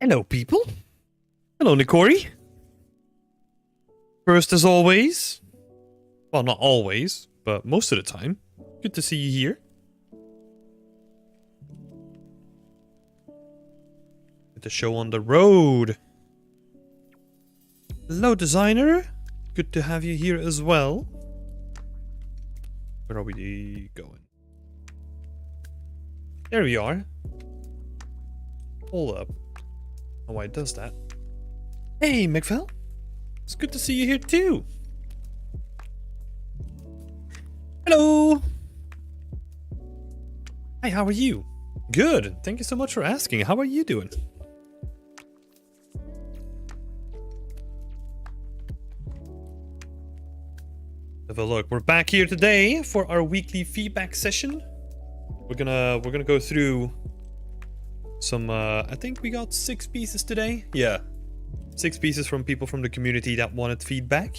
Hello, people. Hello, Nikori. First, as always. Well, not always, but most of the time. Good to see you here. Get the show on the road. Hello, designer. Good to have you here as well. Where are we going? There we are. Hold up. Oh, why it does that? Hey, McFell. It's good to see you here too. Hello. Hi, how are you? Good. Thank you so much for asking. How are you doing? Have a look. We're back here today for our weekly feedback session. We're gonna go through some I think we got 6 pieces today. Yeah. 6 pieces from people from the community that wanted feedback.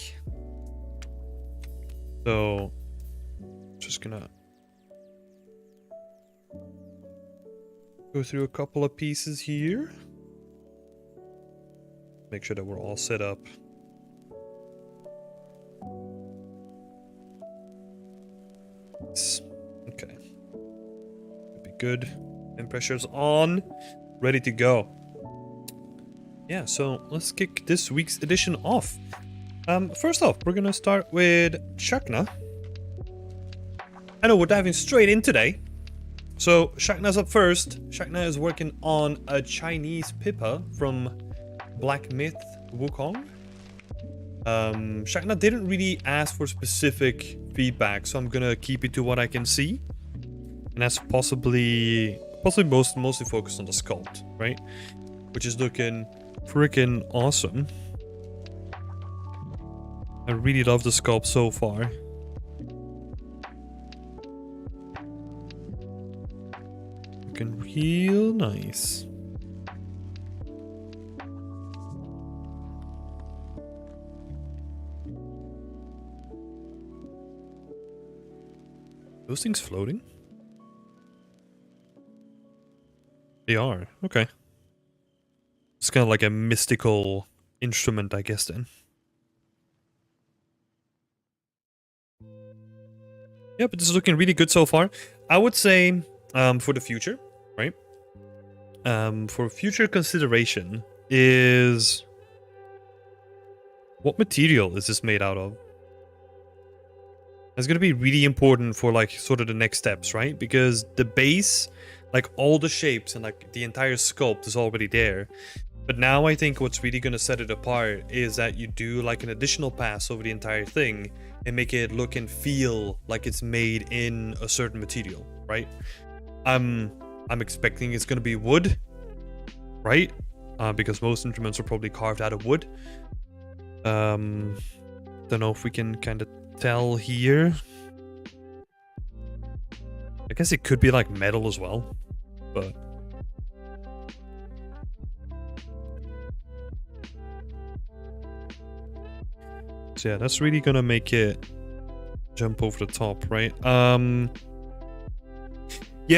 So just gonna go through a couple of pieces here. Make sure that we're all set up. Okay. Should be good. And pressure's on. Ready to go. Yeah, so let's kick this week's edition off. First off, we're gonna start with Shakna. I know we're diving straight in today. So Shakna's up first. Shakna is working on a Chinese pipper from Black Myth Wukong. Shakna didn't really ask for specific feedback, so I'm gonna keep it to what I can see. And that's possibly mostly focused on the sculpt, right? Which is looking freaking awesome. I really love the sculpt so far. Looking real nice. Those things floating? They are. Okay. It's kind of like a mystical instrument, I guess, then. Yeah, but this is looking really good so far. I would say, for the future, right? For future consideration is... what material is this made out of? That's going to be really important for, like, sort of the next steps, right? Because the base, like, all the shapes and, like, the entire sculpt is already there. But now I think what's really going to set it apart is that you do, like, an additional pass over the entire thing and make it look and feel like it's made in a certain material, right? I'm expecting it's going to be wood, right? Because most instruments are probably carved out of wood. Don't know if we can kind of tell here. I guess it could be like metal as well, but so yeah, that's really gonna make it jump over the top, right? Yeah,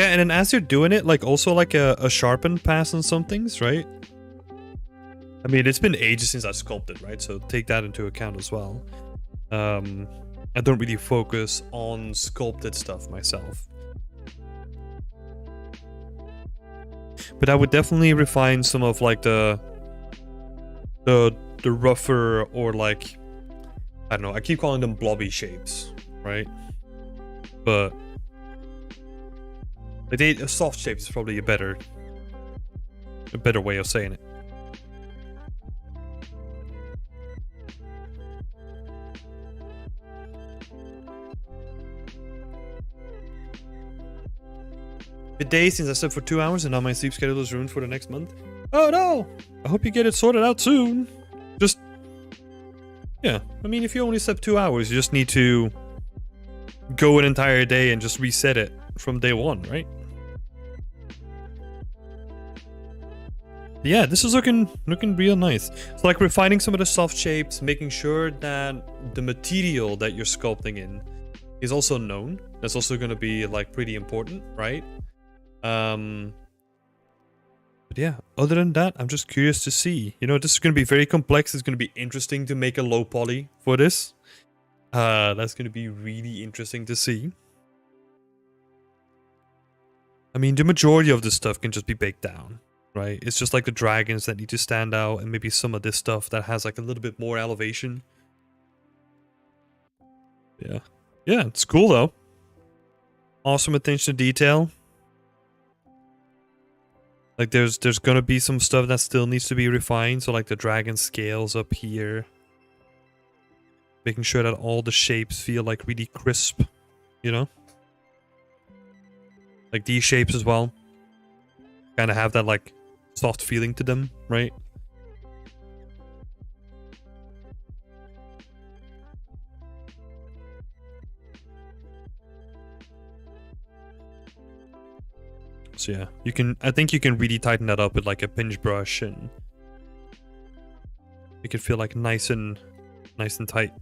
and then as you're doing it, like also like a sharpened pass on some things, right? I mean, it's been ages since I sculpted, right? So take that into account as well. I don't really focus on sculpted stuff myself. But I would definitely refine some of like the rougher or like, I don't know, I keep calling them blobby shapes, right? But a soft shape is probably a better way of saying it. The day since I slept for 2 hours and now my sleep schedule is ruined for the next month. Oh no! I hope you get it sorted out soon. Just... yeah, I mean, if you only slept 2 hours, you just need to go an entire day and just reset it from day 1, right? Yeah, this is looking real nice. It's like refining some of the soft shapes, making sure that the material that you're sculpting in is also known. That's also going to be like pretty important, right? But yeah, other than that, I'm just curious to see. You know, this is going to be very complex. It's going to be interesting to make a low poly for this. That's going to be really interesting to see. I mean, the majority of this stuff can just be baked down, right? It's just like the dragons that need to stand out, and maybe some of this stuff that has like a little bit more elevation. Yeah. Yeah, it's cool though. Awesome attention to detail. Like there's gonna be some stuff that still needs to be refined. So like the dragon scales up here. Making sure that all the shapes feel like really crisp, you know? Like these shapes as well. Kind of have that like soft feeling to them, right? So yeah, I think you can really tighten that up with like a pinch brush, and make it feel like nice and tight.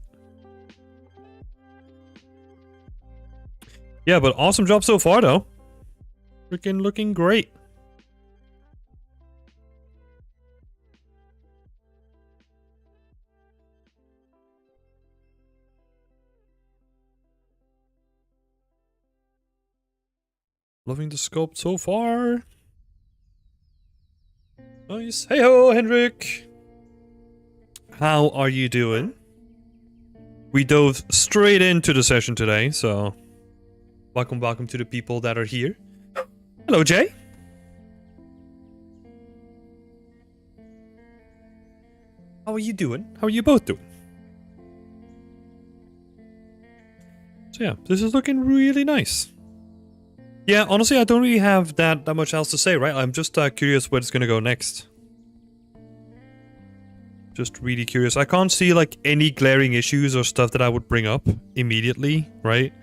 Yeah, but awesome job so far though. Freaking looking great. Loving the sculpt so far. Nice. Hey ho, Hendrik. How are you doing? We dove straight into the session today, so welcome to the people that are here. Hello, Jay. How are you doing? How are you both doing? So yeah, this is looking really nice. Yeah, honestly, I don't really have that much else to say, right? I'm just curious where it's gonna go next. Just really curious. I can't see like any glaring issues or stuff that I would bring up immediately, right?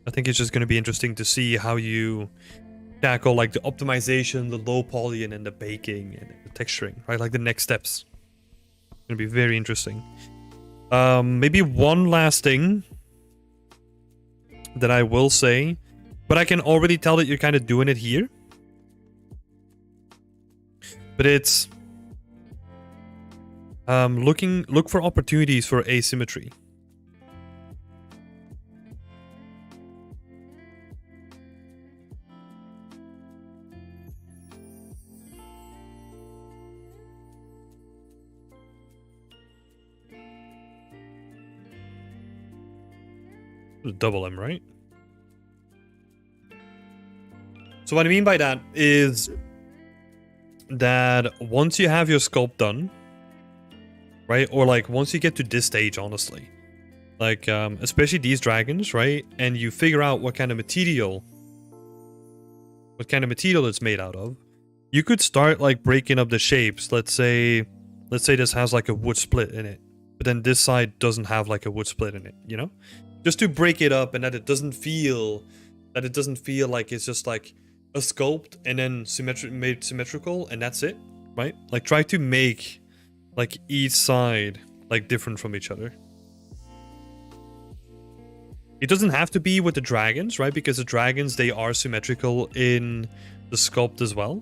I think it's just gonna be interesting to see how you tackle like the optimization, the low poly, and then the baking and the texturing, right? Like the next steps. It's gonna be very interesting. Maybe one last thing that I will say, but I can already tell that you're kind of doing it here. But it's look for opportunities for asymmetry. Double M, right? So what I mean by that is that once you have your sculpt done, right? Or like once you get to this stage, honestly, like especially these dragons, right? And you figure out what kind of material it's made out of, you could start like breaking up the shapes. Let's say this has like a wood split in it, but then this side doesn't have like a wood split in it, you know? Just to break it up and that it doesn't feel like it's just like a sculpt and then made symmetrical and that's it, right? Like try to make like each side like different from each other. It doesn't have to be with the dragons, right? Because the dragons, they are symmetrical in the sculpt as well.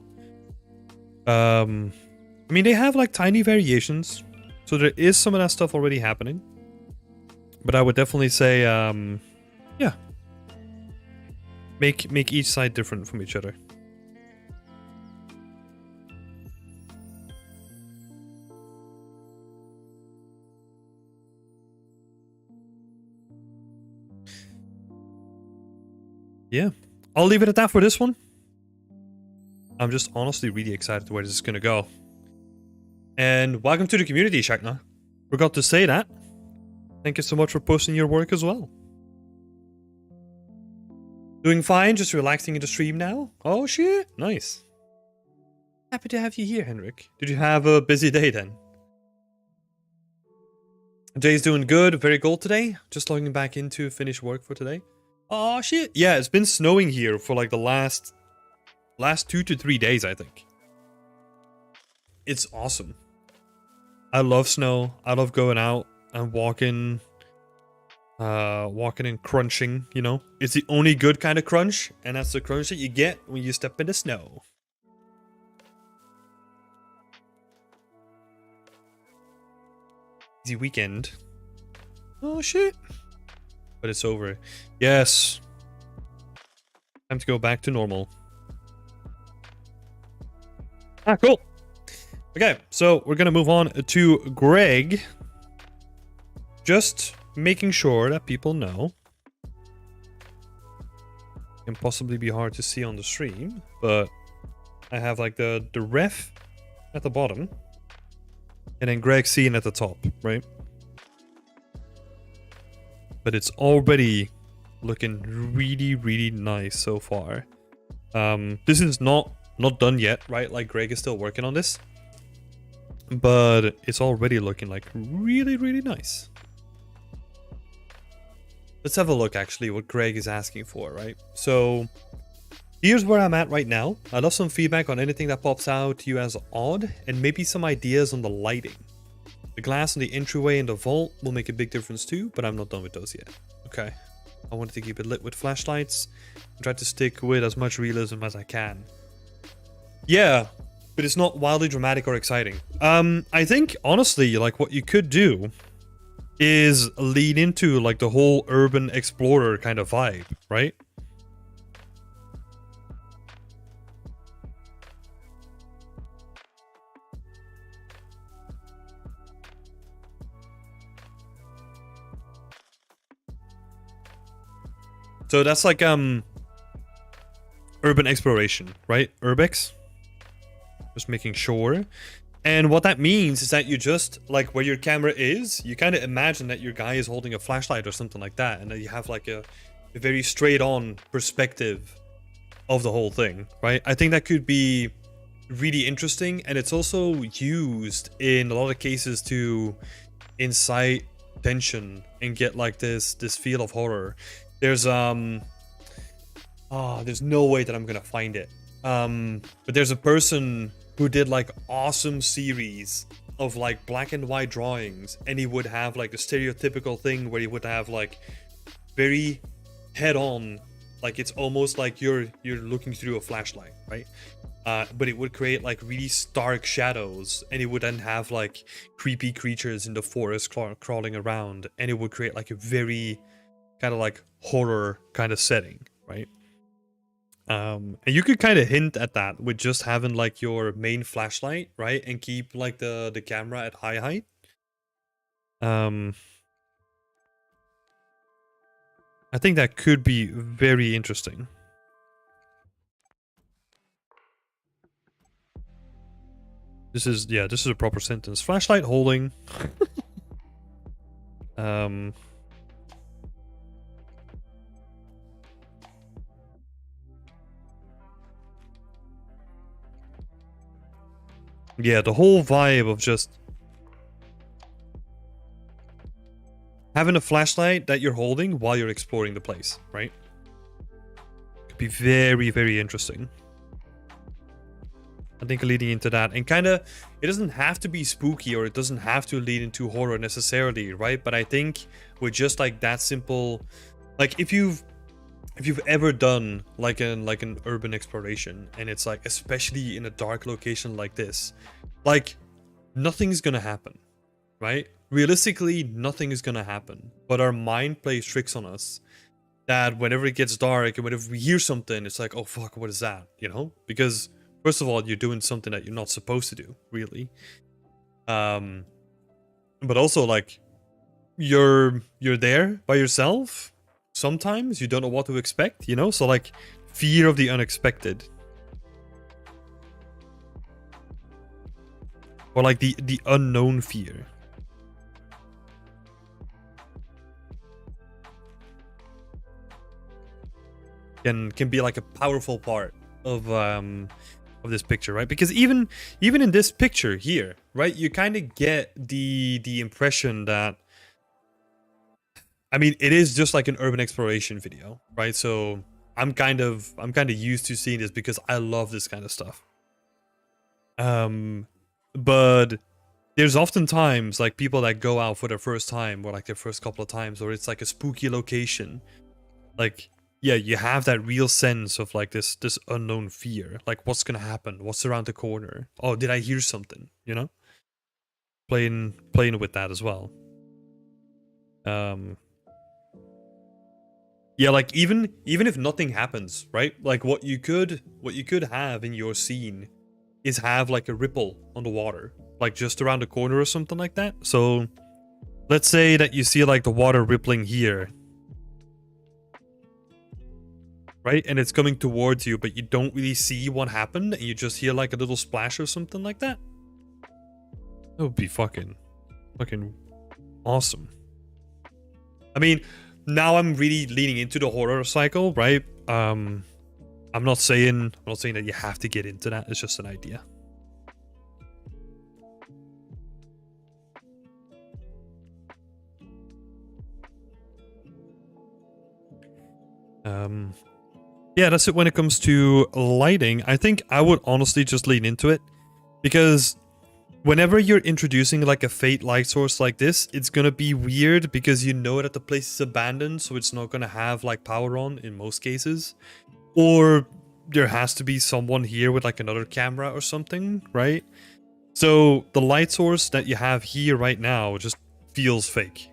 I mean, they have like tiny variations, so there is some of that stuff already happening. But I would definitely say, yeah, make each side different from each other. Yeah, I'll leave it at that for this one. I'm just honestly really excited where this is gonna go. And welcome to the community, Shakna. Forgot to say that. Thank you so much for posting your work as well. Doing fine, just relaxing in the stream now. Oh shit, nice. Happy to have you here, Henrik. Did you have a busy day then? Jay's doing good, very cold today. Just logging back in to finish work for today. Oh shit, yeah, it's been snowing here for like the last 2 to 3 days, I think. It's awesome. I love snow. I love going out and walking. walking and crunching, you know. It's the only good kind of crunch, and that's the crunch that you get when you step in the snow. Easy weekend. Oh shit. But it's over. Yes. Time to go back to normal. Ah, cool. Okay, so we're gonna move on to Greg. Just making sure that people know. Can possibly be hard to see on the stream, but I have like the ref at the bottom, and then Greg scene at the top, right? But it's already looking really, really nice so far. This is not done yet, right? Like Greg is still working on this, but it's already looking like really, really nice. Let's have a look actually what Greg is asking for, right? So here's where I'm at right now. I'd love some feedback on anything that pops out to you as odd, and maybe some ideas on the lighting. The glass on the entryway and the vault will make a big difference too, but I'm not done with those yet. Okay. I wanted to keep it lit with flashlights and try to stick with as much realism as I can. Yeah, but it's not wildly dramatic or exciting. I think, honestly, like what you could do is lean into like the whole urban explorer kind of vibe, right? So that's like urban exploration, right? Urbex. Just making sure. And what that means is that you just, like where your camera is, you kind of imagine that your guy is holding a flashlight or something like that, and that you have like a very straight on perspective of the whole thing, right? I think that could be really interesting, and it's also used in a lot of cases to incite tension and get like this feel of horror. There's there's no way that I'm gonna find it. But there's a person who did like awesome series of like black and white drawings, and he would have like a stereotypical thing where he would have like very head on, like it's almost like you're looking through a flashlight, right? But it would create like really stark shadows, and it would then have like creepy creatures in the forest crawling around, and it would create like a very kind of like horror kind of setting, right? And you could kind of hint at that with just having like your main flashlight, right? And keep like the camera at high height. I think that could be very interesting. This is a proper sentence. Flashlight holding. Yeah, the whole vibe of just having a flashlight that you're holding while you're exploring the place, right? Could be very, very interesting. I think leading into that, and kind of, it doesn't have to be spooky, or it doesn't have to lead into horror necessarily, right? But I think with just like that simple, like if you've ever done like an urban exploration, and it's like, especially in a dark location like this, like nothing's gonna happen, right? Realistically, nothing is gonna happen, but our mind plays tricks on us that whenever it gets dark and whenever we hear something, it's like, oh fuck, what is that, you know? Because first of all, you're doing something that you're not supposed to do, really. But also like you're there by yourself. Sometimes you don't know what to expect, you know? So like fear of the unexpected. Or like the unknown fear. Can be like a powerful part of this picture, right? Because even in this picture here, right, you kind of get the impression that, I mean, it is just like an urban exploration video, right? So I'm kind of used to seeing this because I love this kind of stuff. But there's often times like people that go out for their first time or like their first couple of times, or it's like a spooky location. Like, yeah, you have that real sense of like this unknown fear. Like, what's gonna happen? What's around the corner? Oh, did I hear something? You know, playing with that as well. Yeah, like even if nothing happens, right? Like what you could have in your scene is have like a ripple on the water, like just around the corner or something like that. So let's say that you see like the water rippling here, right? And it's coming towards you, but you don't really see what happened, and you just hear like a little splash or something like that. That would be fucking awesome. I mean, now I'm really leaning into the horror cycle, right? I'm not saying that you have to get into that. It's just an idea. Yeah, that's it when it comes to lighting. I think I would honestly just lean into it, because whenever you're introducing like a fake light source like this, it's gonna be weird because you know that the place is abandoned, so it's not gonna have like power on in most cases. Or there has to be someone here with like another camera or something, right? So the light source that you have here right now just feels fake.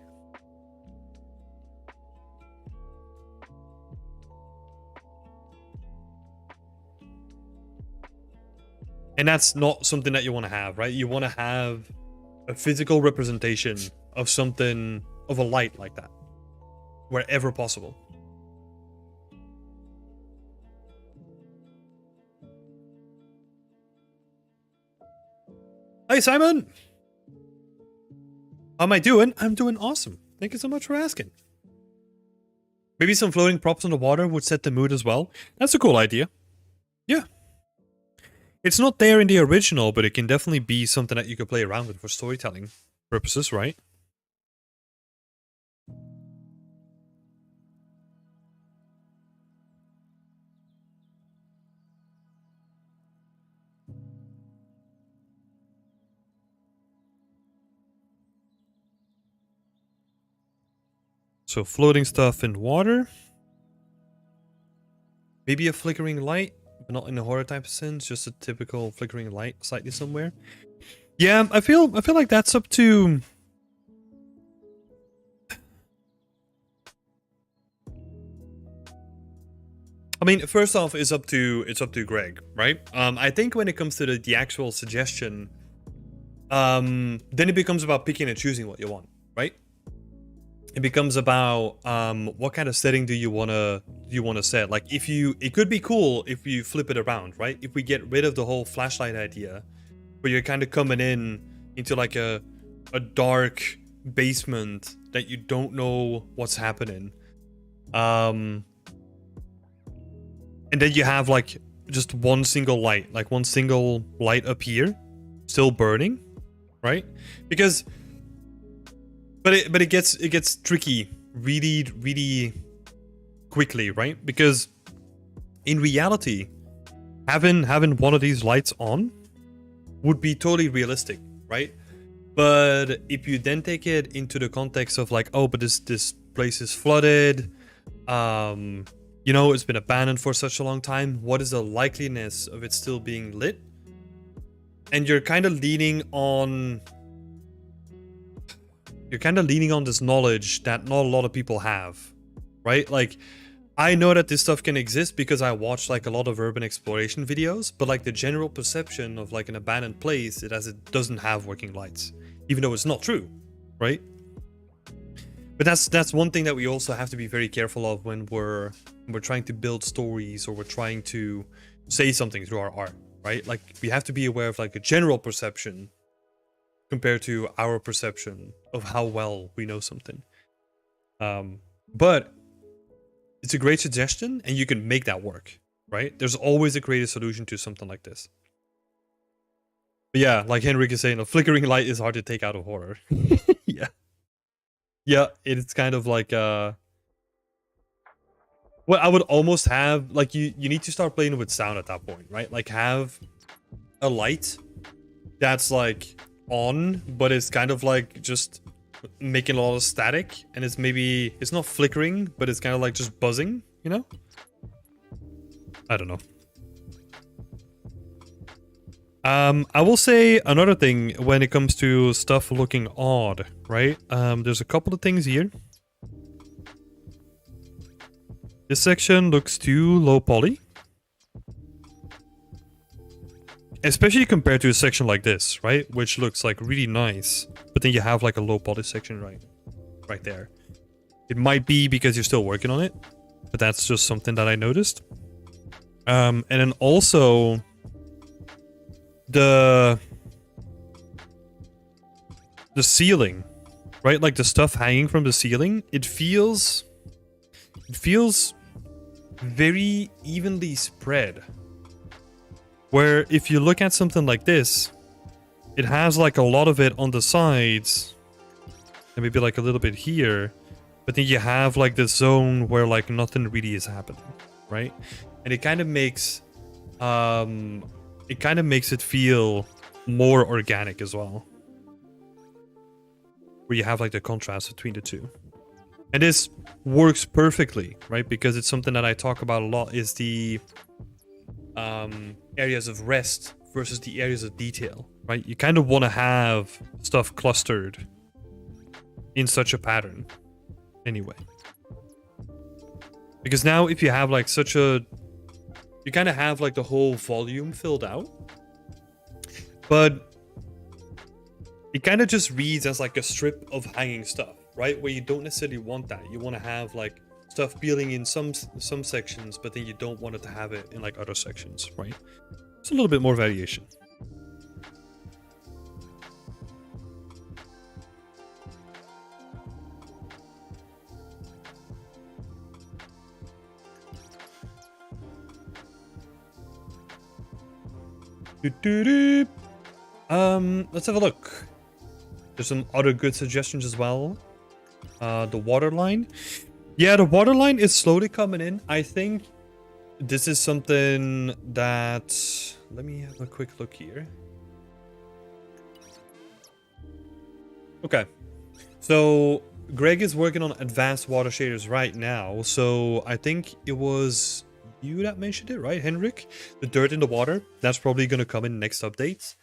And that's not something that you want to have, right? You want to have a physical representation of something, of a light like that, wherever possible. Hey, Simon! How am I doing? I'm doing awesome. Thank you so much for asking. Maybe some floating props on the water would set the mood as well. That's a cool idea. Yeah. It's not there in the original, but it can definitely be something that you could play around with for storytelling purposes, right? So floating stuff in water. Maybe a flickering light, but not in a horror type of sense, just a typical flickering light slightly somewhere. Yeah, I feel like that's up to... I mean, first off, it's up to Greg, right? I think when it comes to the actual suggestion, then it becomes about picking and choosing what you want, right? It becomes about what kind of setting do you wanna set. Like, it could be cool if you flip it around, right? If we get rid of the whole flashlight idea, where you're kind of coming into like a dark basement that you don't know what's happening, and then you have like just one single light up here, still burning, right? Because but it gets tricky really quickly, right? Because in reality, having one of these lights on would be totally realistic, right? But if you then take it into the context of like, oh, but this place is flooded, you know, it's been abandoned for such a long time, what is the likeliness of it still being lit? And you're kind of leaning on this knowledge that not a lot of people have, right? Like, I know that this stuff can exist because I watch like a lot of urban exploration videos, but like the general perception of like an abandoned place, it doesn't have working lights, even though it's not true, right? But that's one thing that we also have to be very careful of when we're trying to build stories, or we're trying to say something through our art, right? Like, we have to be aware of like a general perception compared to our perception of how well we know something. But it's a great suggestion, and you can make that work, right? There's always a creative solution to something like this. But yeah, like Henrik is saying, a flickering light is hard to take out of horror. Yeah. Yeah, it's kind of like well, I would almost have like you need to start playing with sound at that point, right? Like, have a light that's like on, but it's kind of like just making a lot of static, and it's not flickering, but it's kind of like just buzzing, you know? I don't know. I will say another thing when it comes to stuff looking odd, right? There's a couple of things here. This section looks too low poly. Especially compared to a section like this, right? Which looks like really nice. But then you have like a low poly section right there. It might be because you're still working on it, but that's just something that I noticed. And then also the ceiling, right? Like the stuff hanging from the ceiling, it feels very evenly spread. Where if you look at something like this, it has like a lot of it on the sides and maybe like a little bit here, but then you have like this zone where like nothing really is happening, right? And it kind of makes it feel more organic as well, where you have like the contrast between the two. And this works perfectly, right? Because it's something that I talk about a lot, is the areas of rest versus the areas of detail, right? You kind of want to have stuff clustered in such a pattern anyway. Because now if you have like you kind of have like the whole volume filled out, but it kind of just reads as like a strip of hanging stuff, right? Where you don't necessarily want that. You want to have like stuff peeling in some sections, but then you don't want it to have it in like other sections, right? It's a little bit more variation. Let's have a look. There's some other good suggestions as well. The waterline. Yeah, the waterline is slowly coming in. I think this is something that... Let me have a quick look here. Okay. So, Greg is working on advanced water shaders right now. So, I think it was you that mentioned it, right, Henrik? The dirt in the water. That's probably going to come in next updates.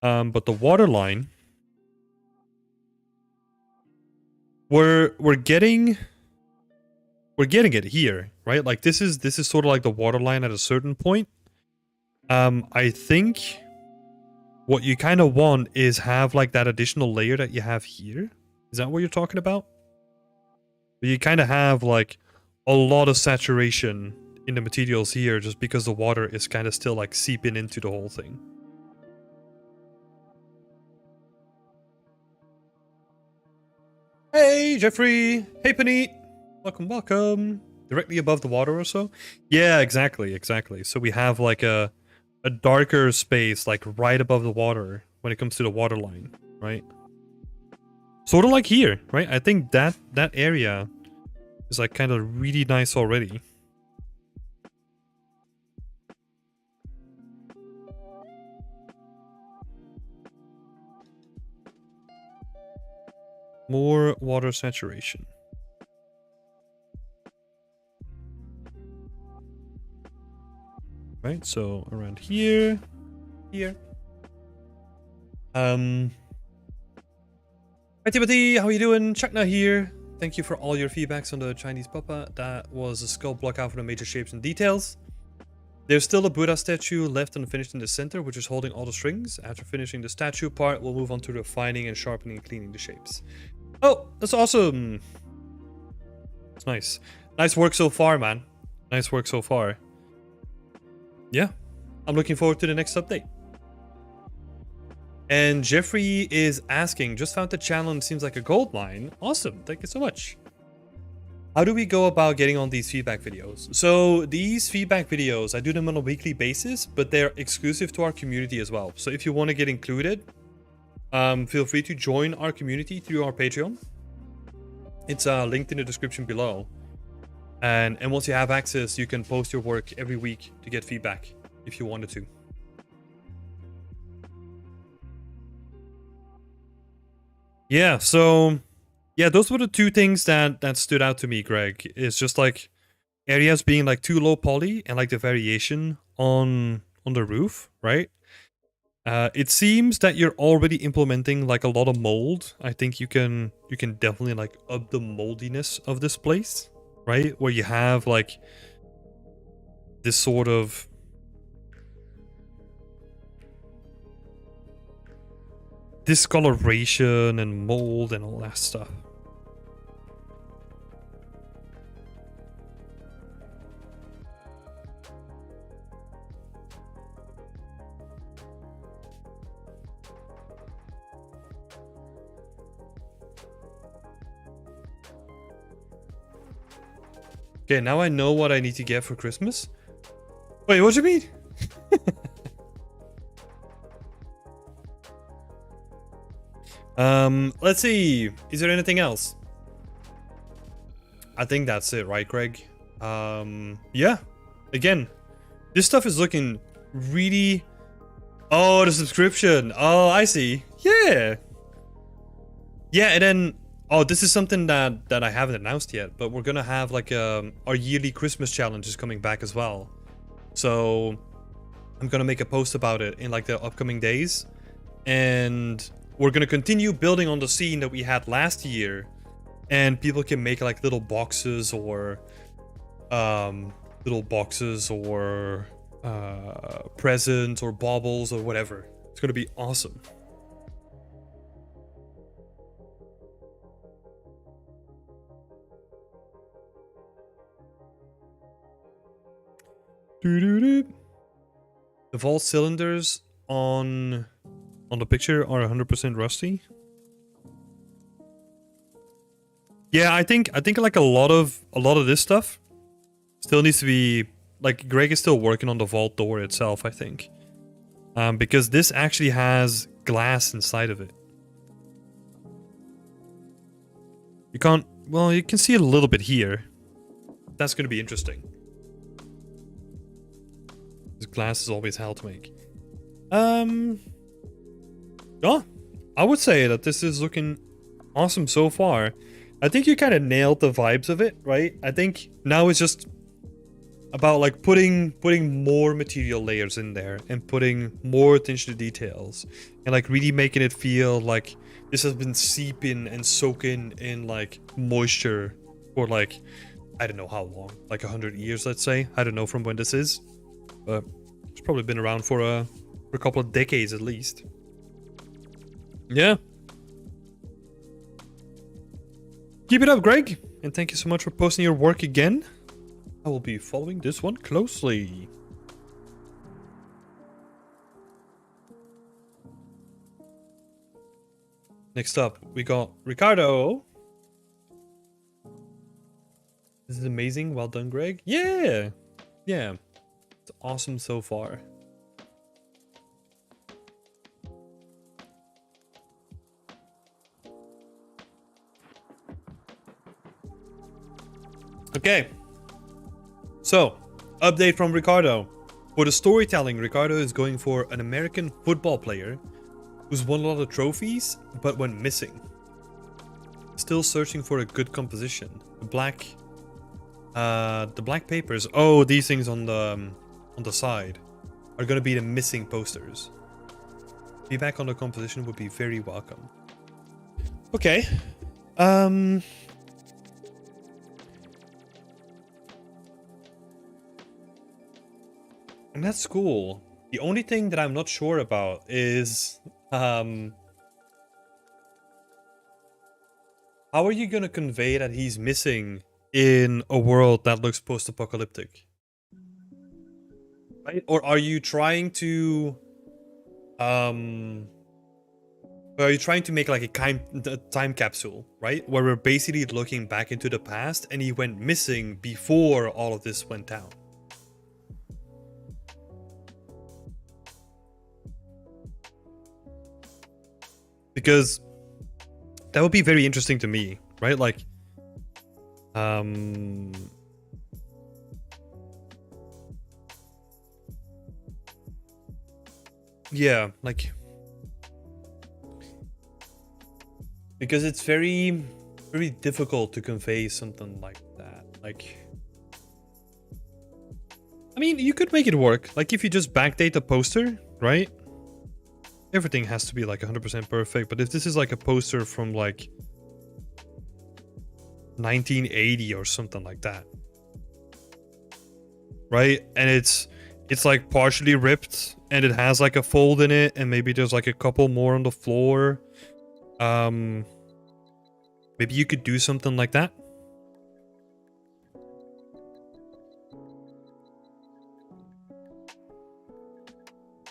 But the waterline... We're getting it here, right? Like this is sort of like the waterline at a certain point. I think what you kind of want is have like that additional layer that you have here. Is that what you're talking about? You kind of have like a lot of saturation in the materials here just because the water is kind of still like seeping into the whole thing. Hey, Jeffrey. Hey, Panit. Welcome. Directly above the water or so? Yeah, exactly. So we have like a darker space like right above the water when it comes to the water line, right? Sort of like here, right? I think that area is like kind of really nice already. More water saturation. Right, so around here. Hi Timothy, how are you doing? Chakna here. Thank you for all your feedbacks on the Chinese Papa. That was a sculpt block out for the major shapes and details. There's still a Buddha statue left unfinished in the center, which is holding all the strings. After finishing the statue part, we'll move on to refining and sharpening and cleaning the shapes. Oh, that's awesome. It's nice. Nice work so far, man. Nice work so far. Yeah, I'm looking forward to the next update. And Jeffrey is asking, just found the channel and seems like a gold mine. Awesome, thank you so much. How do we go about getting on these feedback videos? So these feedback videos, I do them on a weekly basis, but they're exclusive to our community as well. So if you want to get included, feel free to join our community through our Patreon. It's linked in the description below. And once you have access, you can post your work every week to get feedback if you wanted to. Yeah, so yeah, those were the two things that stood out to me, Greg. It's just like areas being like too low poly and like the variation on the roof, right? It seems that you're already implementing like a lot of mold. I think you can definitely like up the moldiness of this place, right? Where you have like this sort of discoloration and mold and all that stuff. Okay, now I know what I need to get for Christmas. Wait, what do you mean? Let's see. Is there anything else? I think that's it, right, Greg? Yeah. Again, this stuff is looking really... Oh, the subscription. Oh, I see. Yeah. Yeah, and then... Oh, this is something that I haven't announced yet, but we're gonna have like our yearly Christmas challenge is coming back as well. So I'm gonna make a post about it in like the upcoming days. And we're gonna continue building on the scene that we had last year. And people can make like little boxes or presents or baubles or whatever. It's gonna be awesome. The vault cylinders on the picture are 100% rusty. Yeah, I think like a lot of this stuff still needs to be like Greg is still working on the vault door itself, I think. Because this actually has glass inside of it. You can't, well, you can see it a little bit here. That's going to be interesting. This glass is always hell to make. Yeah, I would say that this is looking awesome so far. I think you kind of nailed the vibes of it, right? I think now it's just about like putting more material layers in there and putting more attention to details and like really making it feel like this has been seeping and soaking in like moisture for like, I don't know how long, like 100 years, let's say. I don't know from when this is, but it's probably been around for a couple of decades at least. Yeah. Keep it up, Greg, and thank you so much for posting your work again. I will be following this one closely. Next up, we got Ricardo. This is amazing. Well done, Greg. Yeah. Yeah. It's awesome so far. Okay. So, update from Ricardo. For the storytelling, Ricardo is going for an American football player who's won a lot of trophies but went missing. Still searching for a good composition. The black papers. Oh, these things on the side are going to be the missing posters. Feedback on the composition would be very welcome. Okay. And that's cool. The only thing that I'm not sure about is how are you gonna convey that he's missing in a world that looks post-apocalyptic? Right? Or are you trying to make like a time capsule, right? Where we're basically looking back into the past and he went missing before all of this went down. Because that would be very interesting to me, right? Like, yeah, like, because it's very, very difficult to convey something like that. Like, I mean, you could make it work. Like, if you just backdate the poster, right? Everything has to be like 100% perfect. But if this is like a poster from like 1980 or something like that, right? And it's like partially ripped and it has like a fold in it, and maybe there's like a couple more on the floor. Maybe you could do something like that.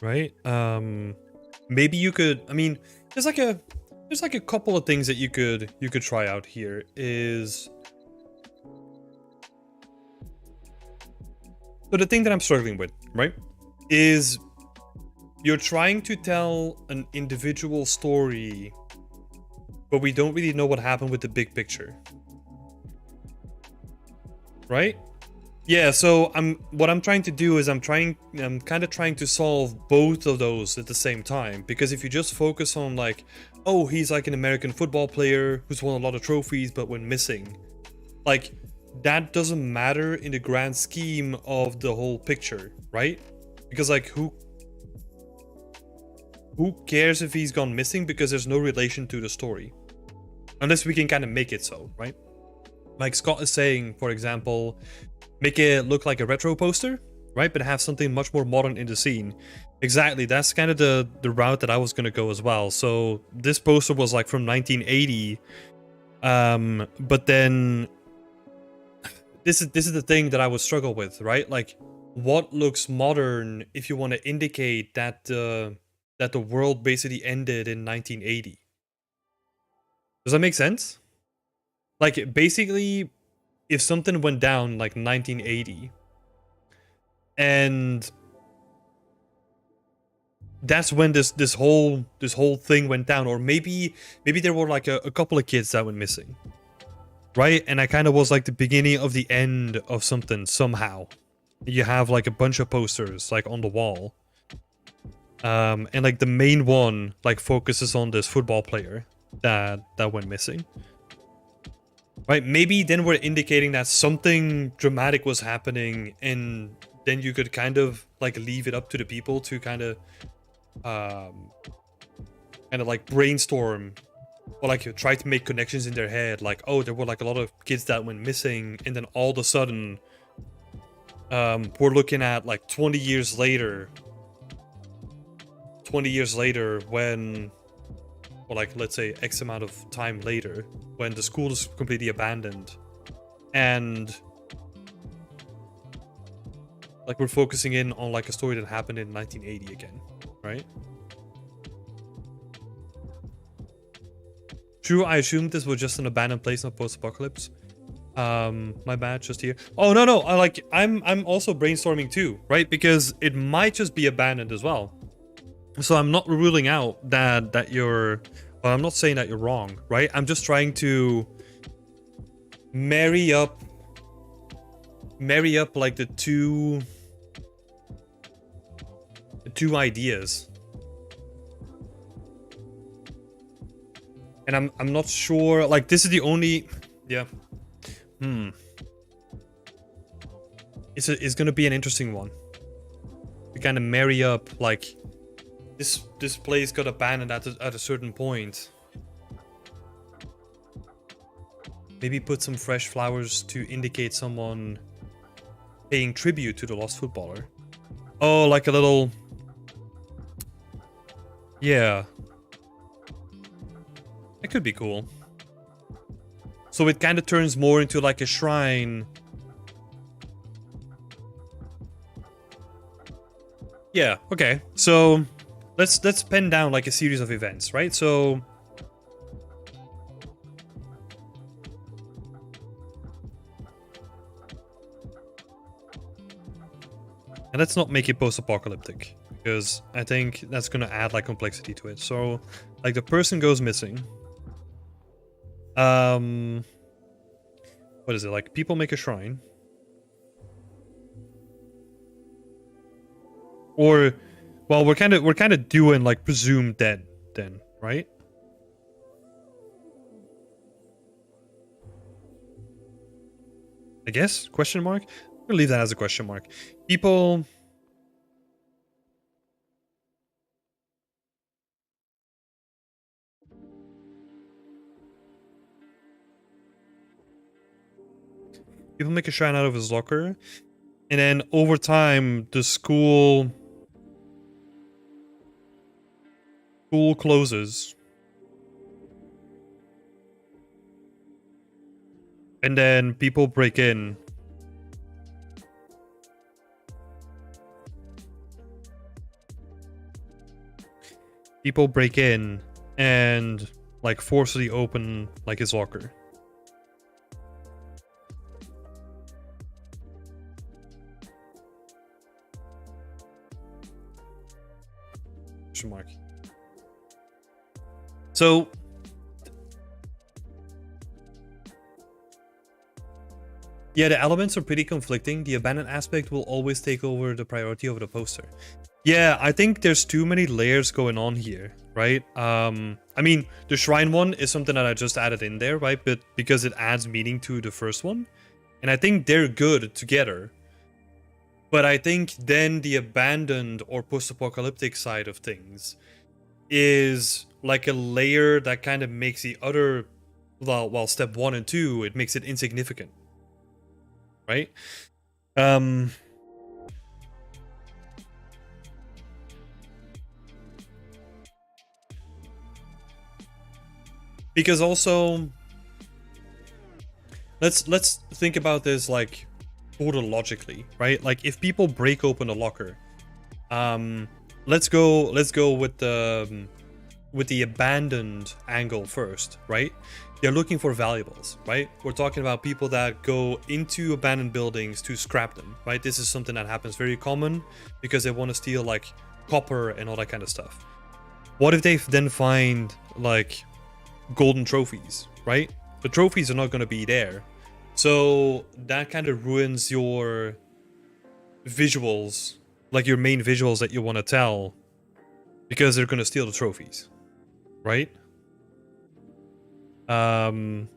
Right? Maybe you could, I mean, there's like a couple of things that you could try out here. Is so the thing that I'm struggling with, right, is you're trying to tell an individual story, but we don't really know what happened with the big picture. Right? Yeah, so what I'm trying to do is I'm kind of trying to solve both of those at the same time, because if you just focus on like, oh, he's like an American football player who's won a lot of trophies but went missing, like that doesn't matter in the grand scheme of the whole picture, right? Because like who cares if he's gone missing, because there's no relation to the story. Unless we can kind of make it so, right? Like Scott is saying, for example, make it look like a retro poster, right? But have something much more modern in the scene. Exactly, that's kind of the route that I was going to go as well. So this poster was like from 1980. But then this is the thing that I would struggle with, right? Like, what looks modern if you want to indicate that the world basically ended in 1980? Does that make sense? Like, basically, if something went down like 1980, and that's when this whole thing went down, or maybe there were like a couple of kids that went missing, right? And I kind of was like the beginning of the end of something somehow. You have like a bunch of posters like on the wall, and like the main one like focuses on this football player that went missing. Right, maybe then we're indicating that something dramatic was happening, and then you could kind of like leave it up to the people to kind of like brainstorm, or like try to make connections in their head, like, oh, there were like a lot of kids that went missing, and then all of a sudden we're looking at like 20 years later when, or like let's say X amount of time later, when the school is completely abandoned, and like we're focusing in on like a story that happened in 1980 again, right? True, I assumed this was just an abandoned place, not post-apocalypse. My bad, just here. Oh no, I'm also brainstorming too, right? Because it might just be abandoned as well. So I'm not ruling out that you're, well, I'm not saying that you're wrong, right? I'm just trying to marry up like the two ideas. And I'm not sure, like this is the only, yeah. It's gonna be an interesting one. We kind of marry up like this place got abandoned at a certain point. Maybe put some fresh flowers to indicate someone paying tribute to the lost footballer. Oh, like a little, yeah. That could be cool. So it kind of turns more into like a shrine. Yeah, okay. So let's pen down like a series of events, right? So and let's not make it post-apocalyptic, because I think that's gonna add like complexity to it. So like the person goes missing. What is it, like people make a shrine? Or, well, we're kind of doing like presumed dead then, right? I guess? Question mark? I'm gonna leave that as a question mark. People make a shrine out of his locker, and then over time the school closes, and then people break in. People break in and like forcibly open like his locker. Question mark. So yeah, the elements are pretty conflicting. The abandoned aspect will always take over the priority over the poster. Yeah, I think there's too many layers going on here, right? I mean, the shrine one is something that I just added in there, right? But because it adds meaning to the first one. And I think they're good together. But I think then the abandoned or post-apocalyptic side of things is like a layer that kind of makes the other, well, step 1 and 2, it makes it insignificant. Right? Because also, let's think about this like order logically, right? Like if people break open a locker, let's go with the abandoned angle first, right? They're looking for valuables, right? We're talking about people that go into abandoned buildings to scrap them, right? This is something that happens very common because they want to steal like copper and all that kind of stuff. What if they then find like golden trophies, right? The trophies are not going to be there. So that kind of ruins your visuals, like your main visuals that you want to tell, because they're going to steal the trophies, right? And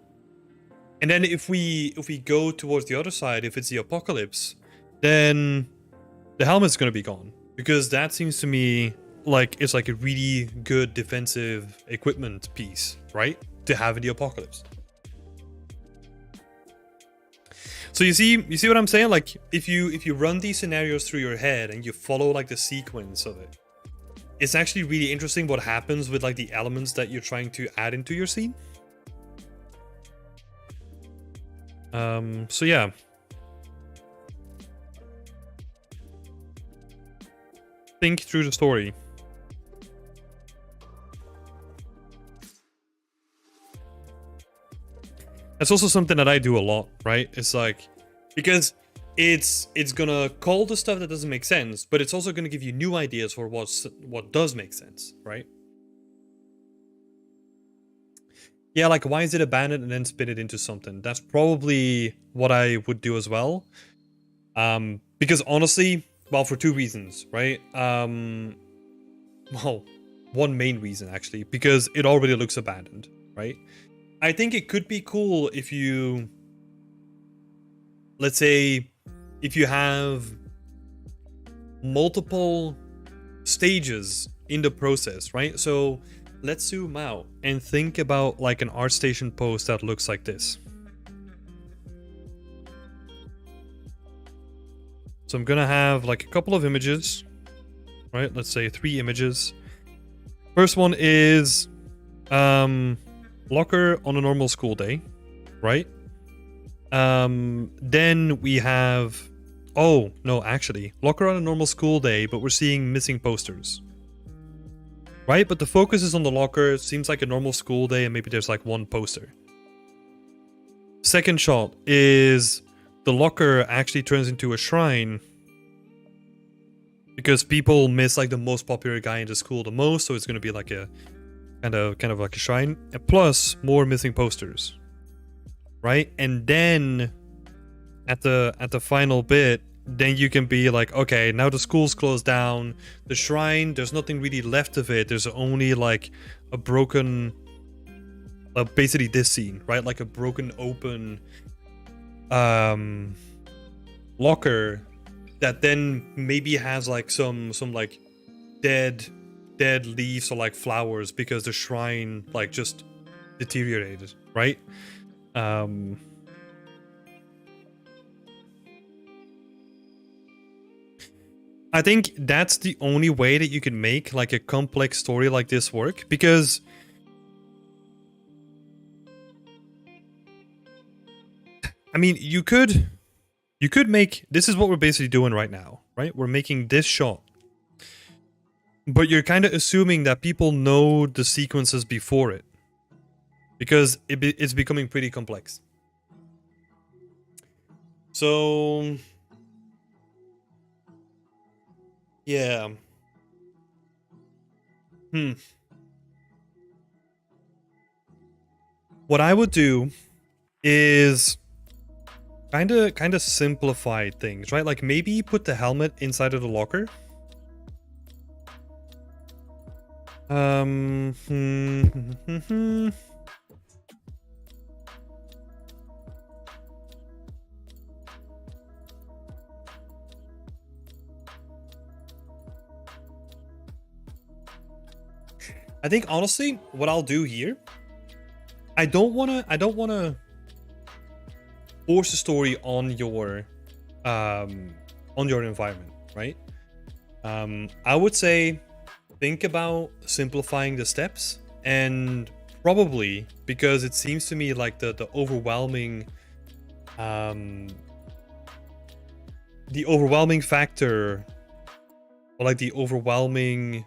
then if we go towards the other side, if it's the apocalypse, then the helmet's going to be gone, because that seems to me like it's like a really good defensive equipment piece, right? To have in the apocalypse. So you see what I'm saying? Like if you run these scenarios through your head and you follow like the sequence of it, it's actually really interesting what happens with like the elements that you're trying to add into your scene. So yeah. Think through the story. That's also something that I do a lot, right? It's like, because it's gonna call the stuff that doesn't make sense, but it's also gonna give you new ideas for what does make sense, right? Yeah, like why is it abandoned and then spin it into something? That's probably what I would do as well. Because honestly, well, for two reasons, right? Well, one main reason actually, because it already looks abandoned, right? I think it could be cool if you, let's say, if you have multiple stages in the process, right? So let's zoom out and think about like an ArtStation post that looks like this. So I'm gonna have like a couple of images, right? Let's say 3 images. First one is locker on a normal school day, right? Then we have, oh no, actually, locker on a normal school day, but we're seeing missing posters, right? But the focus is on the locker. It seems like a normal school day, and maybe there's like 1 poster. Second shot is the locker actually turns into a shrine because people miss like the most popular guy in the school the most, so it's going to be like a kind of like a shrine, and plus more missing posters, right? And then at the final bit, then you can be like, okay, now the school's closed down, the shrine, there's nothing really left of it, there's only like a broken, basically this scene, right? Like a broken open locker that then maybe has like some like dead leaves or like flowers because the shrine like just deteriorated, right? I think that's the only way that you can make like a complex story like this work, because I mean, you could make, this is what we're basically doing right now, right? We're making this shot, but you're kind of assuming that people know the sequences before it, because it's becoming pretty complex. So yeah. What I would do is kind of simplify things, right? Like maybe put the helmet inside of the locker. I think honestly, what I'll do here, I don't wanna force the story on your environment, right? I would say think about simplifying the steps, and probably, because it seems to me like the overwhelming factor, or like the overwhelming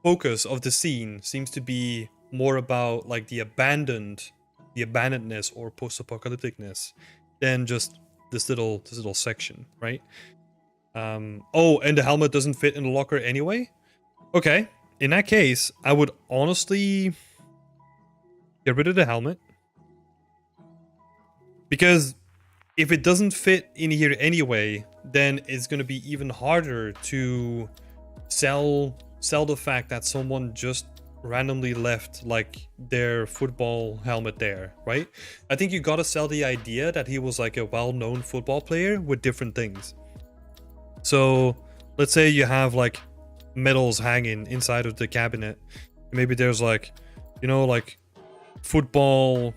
focus of the scene seems to be more about like the abandonedness or post-apocalypticness than just this little section, right? Oh, and the helmet doesn't fit in the locker anyway? Okay, in that case, I would honestly get rid of the helmet, because if it doesn't fit in here anyway, then it's going to be even harder to sell the fact that someone just randomly left like their football helmet there, right? I think you gotta sell the idea that he was like a well-known football player with different things. So let's say you have like medals hanging inside of the cabinet. Maybe there's like, you know, like football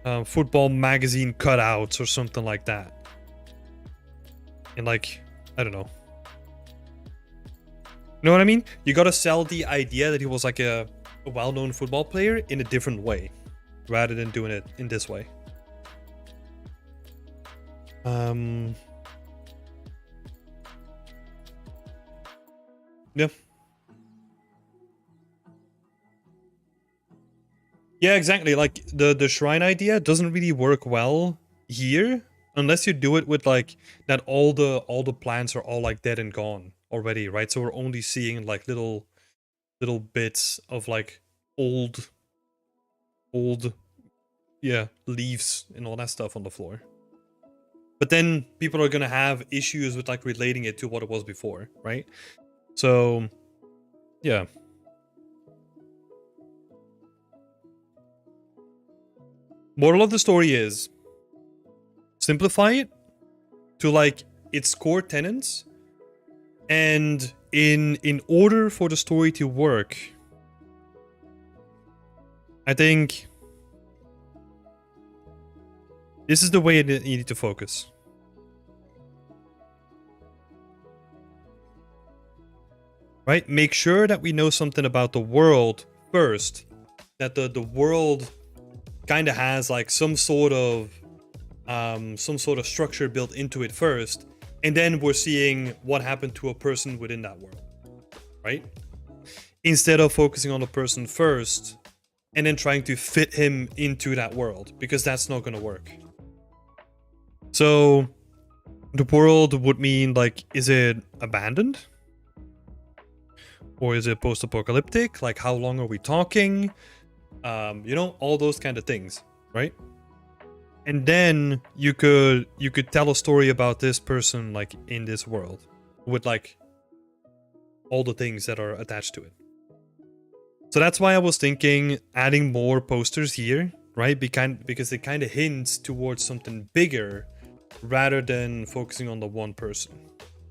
magazine cutouts or something like that. And like, I don't know. You know what I mean? You gotta sell the idea that he was like a well-known football player in a different way, rather than doing it in this way. Yeah. Yeah, exactly. Like the shrine idea doesn't really work well here unless you do it with like that all the plants are all like dead and gone already, right? So we're only seeing like little bits of like old leaves and all that stuff on the floor. But then people are gonna have issues with like relating it to what it was before, right? So yeah. Moral of the story is simplify it to like its core tenets, and in order for the story to work, I think this is the way that you need to focus. Right? Make sure that we know something about the world first. That the world kind of has like some sort of structure built into it first, and then we're seeing what happened to a person within that world, right? Instead of focusing on the person first and then trying to fit him into that world, because that's not going to work. So the world would mean like, is it abandoned? Or is it post-apocalyptic? Like, how long are we talking? You know, all those kind of things, right? And then you could tell a story about this person like in this world with like all the things that are attached to it. So that's why I was thinking adding more posters here right? Because it kind of hints towards something bigger rather than focusing on the one person,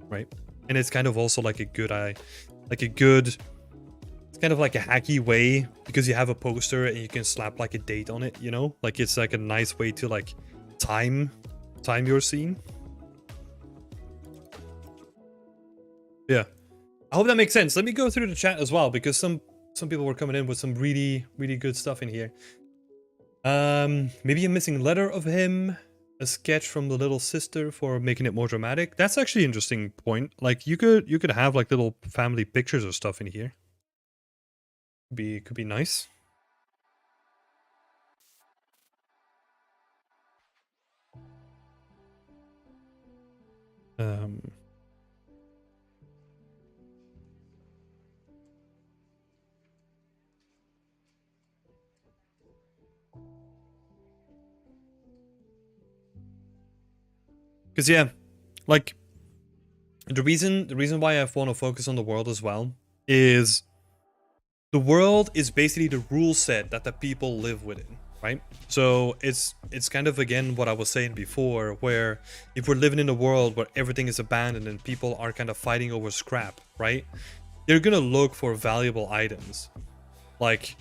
right? And it's kind of also like a good it's kind of like a hacky way, because you have a poster and you can slap like a date on it, you know? Like it's like a nice way to like time your scene. Yeah. I hope that makes sense. Let me go through the chat as well, because some people were coming in with some really good stuff in here. Maybe a missing letter of him, a sketch from the little sister for making it more dramatic. That's actually an interesting point. Like you could have like little family pictures or stuff in here. Could be nice. Because yeah, like the reason why I want to focus on the world as well is the world is basically the rule set that the people live within, right? So it's kind of again what I was saying before, where if we're living in a world where everything is abandoned and people are kind of fighting over scrap, right? They're gonna look for valuable items, like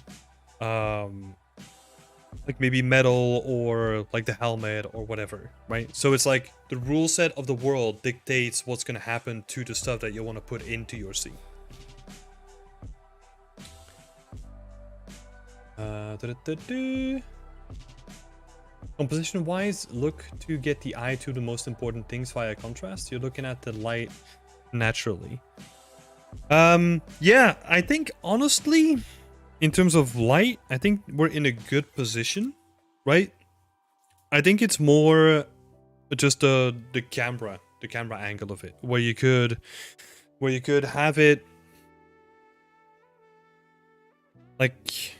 maybe metal or like the helmet or whatever, right? So it's like the rule set of the world dictates what's gonna happen to the stuff that you want to put into your scene. Composition wise, look to get the eye to the most important things via contrast. You're looking at the light naturally. Yeah, I think honestly, in terms of light, I think we're in a good position, right? I think it's more just the camera angle of it, where you could have it like,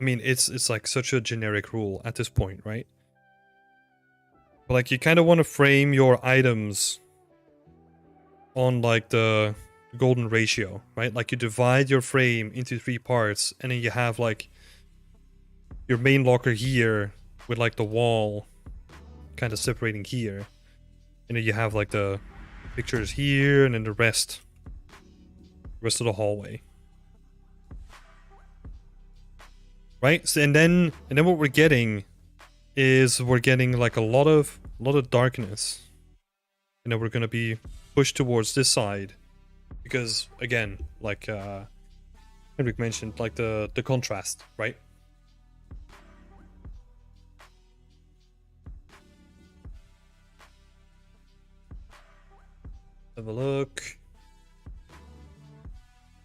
I mean, it's like such a generic rule at this point, right? But like you kind of want to frame your items on like the golden ratio, right? Like you divide your frame into 3 parts, and then you have like your main locker here with like the wall kind of separating here, and then you have like the pictures here, and then the rest of the hallway, right? So, and then what we're getting is like a lot of darkness, and then we're gonna be pushed towards this side, because again, like Henrik mentioned, like the contrast, right? Have a look.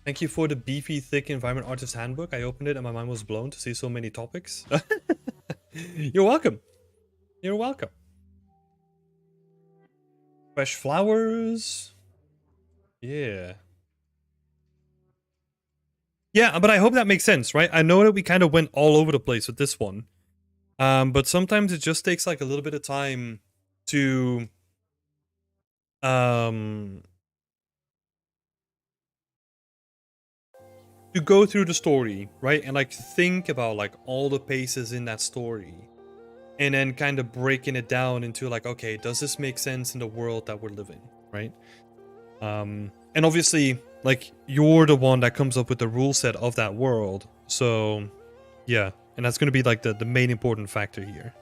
Thank you for the beefy, thick environment artist handbook. I opened it and my mind was blown to see so many topics. You're welcome. You're welcome. Fresh flowers. Yeah. Yeah, but I hope that makes sense, right? I know that we kind of went all over the place with this one. But sometimes it just takes like a little bit of time to go through the story, right? And like think about like all the paces in that story, and then kind of breaking it down into like, okay, does this make sense in the world that we're living, right? And obviously, like, you're the one that comes up with the rule set of that world, so yeah, and that's going to be like the main important factor here.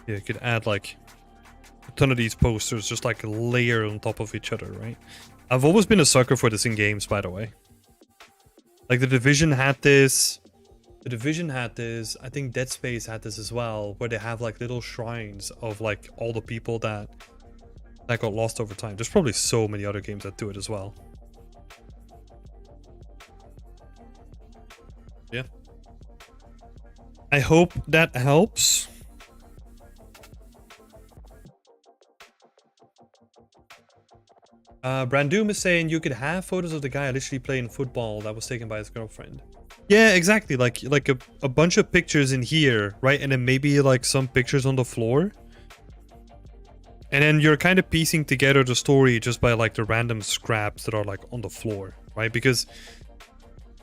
Yeah, you could add like a ton of these posters, just like layer on top of each other, right? I've always been a sucker for this in games, by the way. Like the Division had this. I think Dead Space had this as well, where they have like little shrines of like all the people that got lost over time. There's probably so many other games that do it as well. Yeah. I hope that helps. Brandoom is saying you could have photos of the guy literally playing football that was taken by his girlfriend. Yeah, exactly. Like a bunch of pictures in here, right? And then maybe like some pictures on the floor. And then you're kind of piecing together the story just by like the random scraps that are like on the floor, right? Because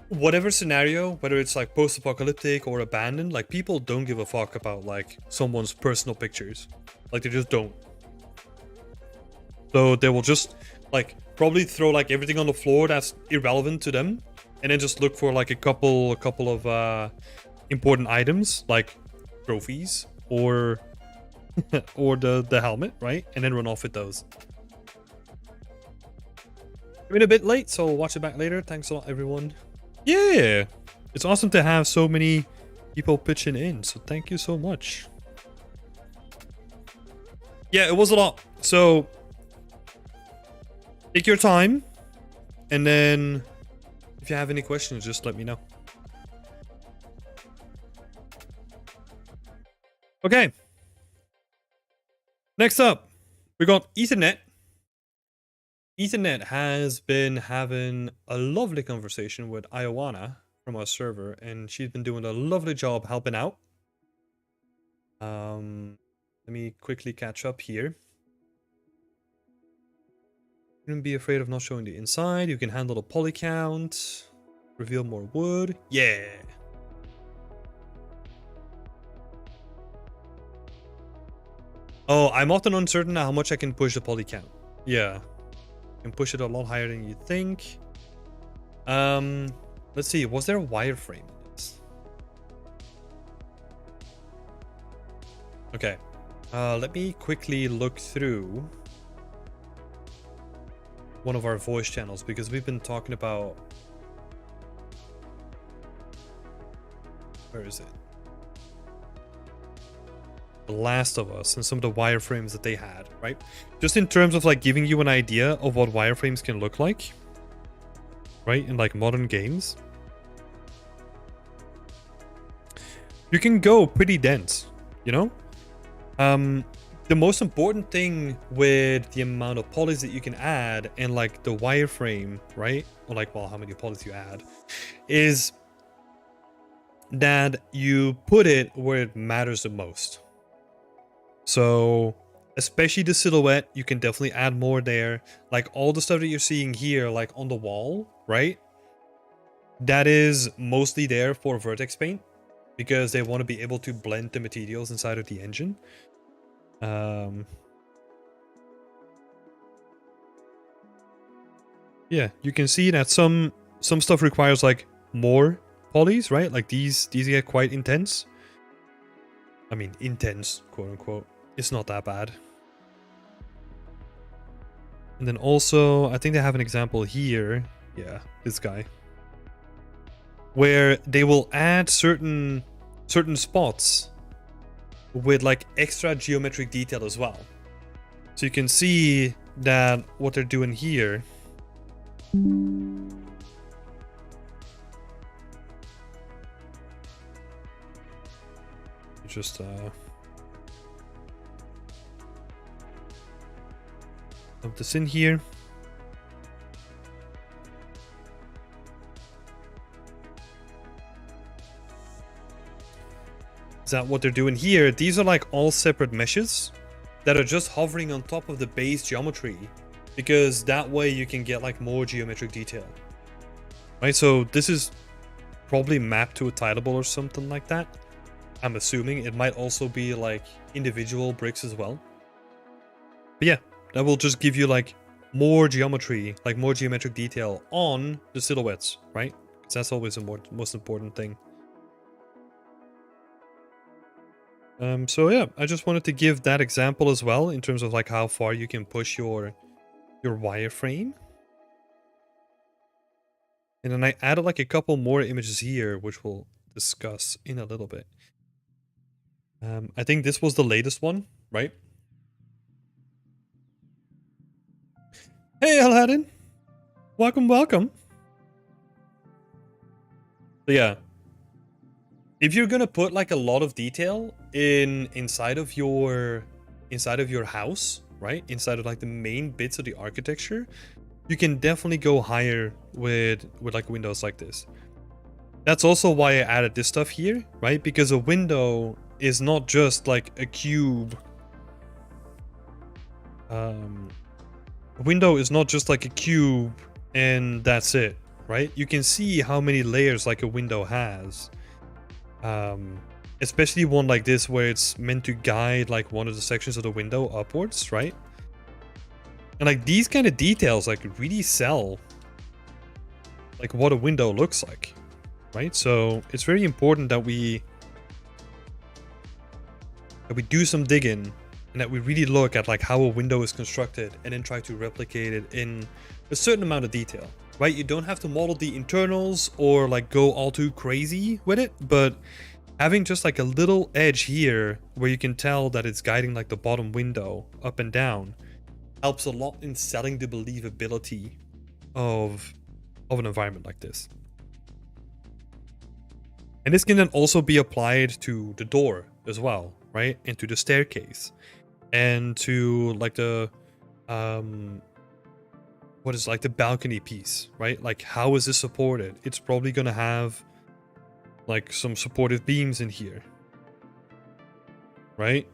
whatever scenario, whether it's like post-apocalyptic or abandoned, like people don't give a fuck about like someone's personal pictures. Like they just don't. So they will just like probably throw like everything on the floor that's irrelevant to them, and then just look for like a couple of important items like trophies or or the helmet, right? And then run off with those. I'm in a bit late, so watch it back later. Thanks a lot, everyone. Yeah, it's awesome to have so many people pitching in, so thank you so much. Yeah, it was a lot. So take your time, and then if you have any questions, just let me know. Okay. Next up, we got Ethernet. Ethernet has been having a lovely conversation with Ioana from our server, and she's been doing a lovely job helping out. Let me quickly catch up here. Don't be afraid of not showing the inside. You can handle the poly count. Reveal more wood. Yeah. Oh, I'm often uncertain how much I can push the poly count. Yeah. I can push it a lot higher than you think. Let's see. Was there a wireframe in this? Okay. Let me quickly look through one of our voice channels, because we've been talking about... Where is it? The Last of Us and some of the wireframes that they had, right? Just in terms of like giving you an idea of what wireframes can look like, right? In like modern games. You can go pretty dense, you know? The most important thing with the amount of polys that you can add and like the wireframe, right? Or like, well, how many polys you add, is that you put it where it matters the most. So especially the silhouette, you can definitely add more there. Like all the stuff that you're seeing here, like on the wall, right? That is mostly there for vertex paint, because they want to be able to blend the materials inside of the engine. Yeah, you can see that some stuff requires like more polys, right? Like these get quite intense. I mean, intense, quote unquote. It's not that bad. And then also, I think they have an example here. Yeah, this guy. Where they will add certain spots with like extra geometric detail as well. So you can see that what they're doing here just put this in here. Is that what they're doing here? These are like all separate meshes that are just hovering on top of the base geometry, because that way you can get like more geometric detail, right? So this is probably mapped to a tileable or something like that. I'm assuming it might also be like individual bricks as well. But yeah, that will just give you like more geometry, like more geometric detail on the silhouettes, right? Because that's always the most important thing. So yeah, I just wanted to give that example as well in terms of like how far you can push your wireframe. And then I added like a couple more images here, which we'll discuss in a little bit. I think this was the latest one, right? Hey, Aladdin! Welcome, welcome. So yeah, if you're gonna put like a lot of detail inside of your house, right? Inside of like the main bits of the architecture, you can definitely go higher with like windows like this. That's also why I added this stuff here, right? Because a window is not just like a cube. A window is not just like a cube and that's it, right? You can see how many layers like a window has. Especially one like this where it's meant to guide like one of the sections of the window upwards, right? And like these kind of details like really sell like what a window looks like, right? So it's very important that we do some digging and that we really look at like how a window is constructed and then try to replicate it in a certain amount of detail, right? You don't have to model the internals or like go all too crazy with it, but having just like a little edge here where you can tell that it's guiding like the bottom window up and down helps a lot in selling the believability of an environment like this. And this can then also be applied to the door as well, right? And to the staircase and to like the what is like the balcony piece, right? Like how is this supported? It's probably gonna have like some supportive beams in here, right?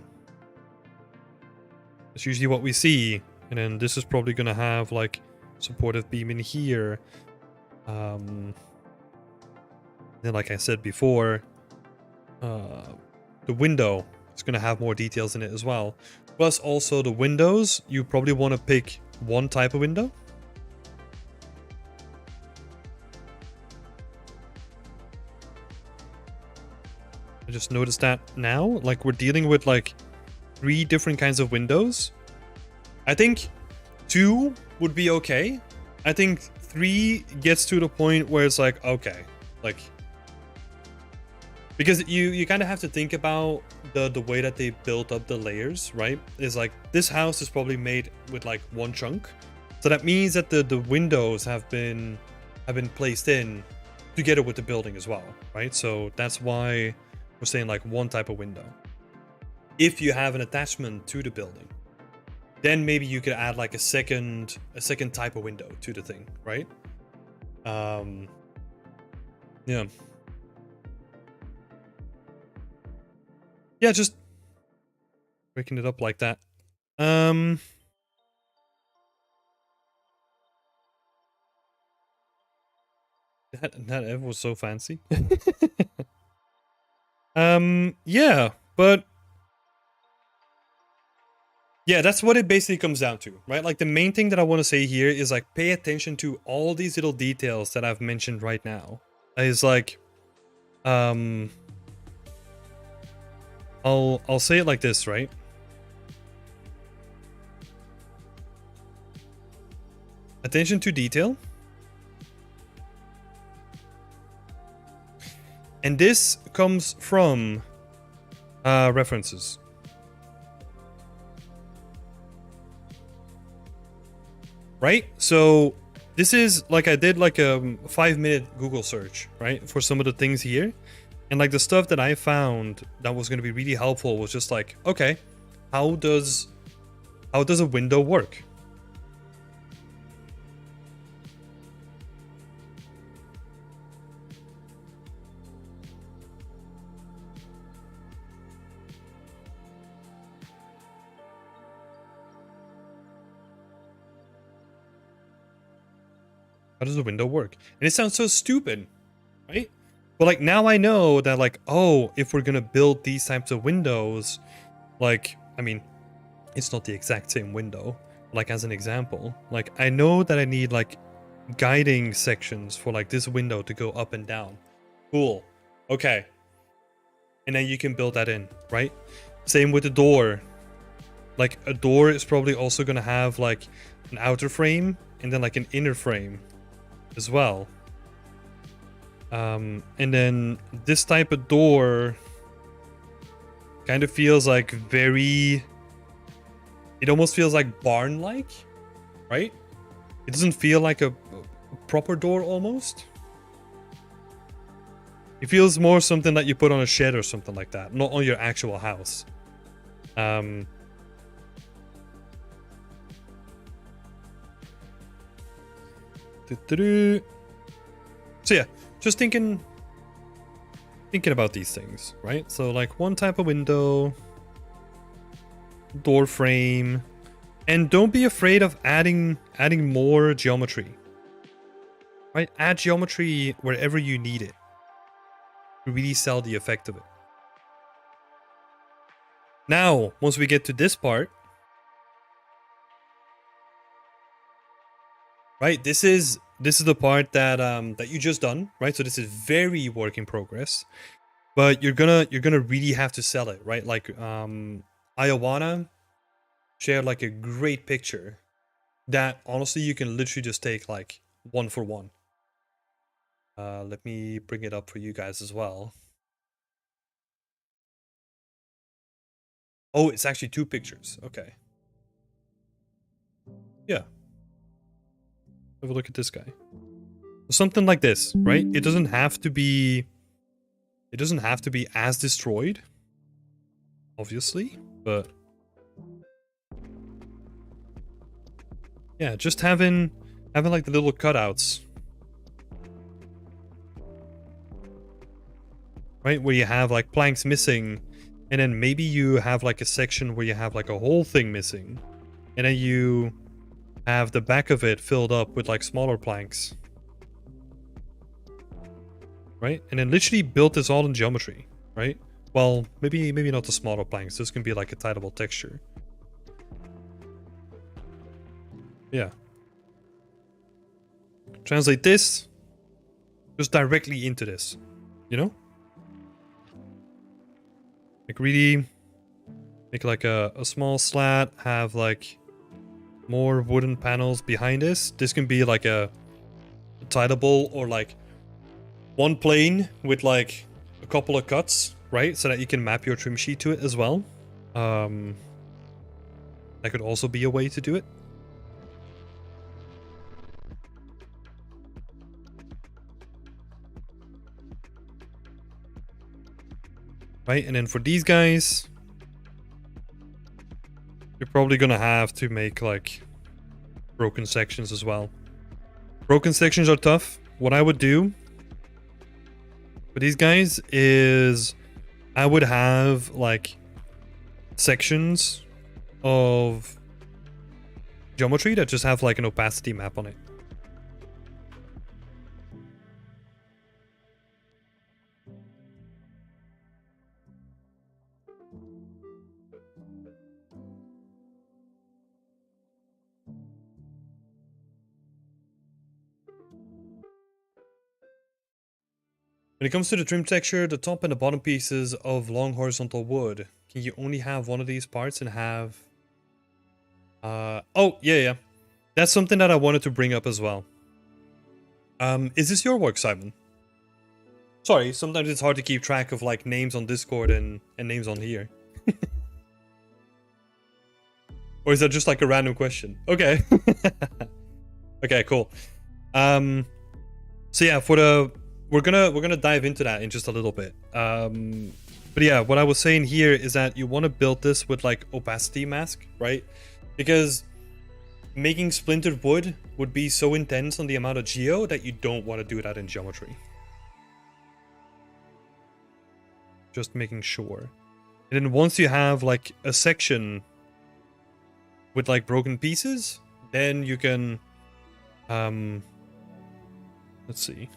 That's usually what we see. And then this is probably gonna have like supportive beam in here. Then like I said before, the window is gonna have more details in it as well. Plus also the windows, you probably want to pick one type of window. I just noticed that now, like we're dealing with like 3 different kinds of windows. I think 2 would be okay. I think 3 gets to the point where it's like, okay, like, because you kind of have to think about the way that they built up the layers, right? Is like this house is probably made with like 1 chunk. So that means that the windows have been placed in together with the building as well, right? So that's why we're saying like 1 type of window. If you have an attachment to the building, then maybe you could add like a second type of window to the thing, right? Yeah. Yeah, just breaking it up like that. That ever was so fancy. Yeah, but yeah, that's what it basically comes down to, right? Like the main thing that I want to say here is like pay attention to all these little details that I've mentioned right now. Is like I'll say it like this, right? Attention to detail. And this comes from references. Right? So this is like I did like a 5-minute Google search, right? For some of the things here. And like the stuff that I found that was going to be really helpful was just like, okay, how does a window work? How does a window work? And it sounds so stupid, right? But like now I know that like, oh, if we're gonna build these types of windows, like, I mean, it's not the exact same window, like as an example, like I know that I need like guiding sections for like this window to go up and down. Cool. Okay. And then you can build that in, right? Same with the door. Like a door is probably also gonna have like an outer frame and then like an inner frame as well. And then this type of door kind of feels like it almost feels like barn-like, right? It doesn't feel like a proper door almost. It feels more something that you put on a shed or something like that, not on your actual house. So yeah, just thinking about these things, right? So like one type of window, door frame, and don't be afraid of adding more geometry. Right? Add geometry wherever you need it to really sell the effect of it. Now, once we get to this part, right? This is the part that that you just done, right? So this is very work in progress, but you're gonna really have to sell it, right? Like Iowana shared like a great picture that honestly you can literally just take like one for one. Let me bring it up for you guys as well. Oh, it's actually two pictures. Okay. Yeah. Have a look at this guy. Something like this, right? It doesn't have to be as destroyed, obviously, but yeah, just having like the little cutouts, right? Where you have like planks missing, and then maybe you have like a section where you have like a whole thing missing, and then you have the back of it filled up with like smaller planks, right? And then literally build this all in geometry, right? Well, maybe not the smaller planks. This can be like a tileable texture. Yeah. Translate this just directly into this, you know? Like really make like a small slat, have like more wooden panels behind this. This can be like a tileable or like one plane with like a couple of cuts, right? So that you can map your trim sheet to it as well. That could also be a way to do it. Right, and then for these guys, you're probably gonna have to make like broken sections as well. Broken sections are tough. What I would do for these guys is I would have like sections of geometry that just have like an opacity map on it. When it comes to the trim texture, the top and the bottom pieces of long horizontal wood, can you only have one of these parts and have... oh, yeah. That's something that I wanted to bring up as well. Is this your work, Simon? Sorry, sometimes it's hard to keep track of like names on Discord and names on here. Or is that just like a random question? Okay. Okay, cool. So yeah, for the... We're gonna dive into that in just a little bit. But yeah, what I was saying here is that you want to build this with like opacity mask, right? Because making splintered wood would be so intense on the amount of geo that you don't want to do that in geometry. Just making sure. And then once you have like a section with like broken pieces, then you can let's see.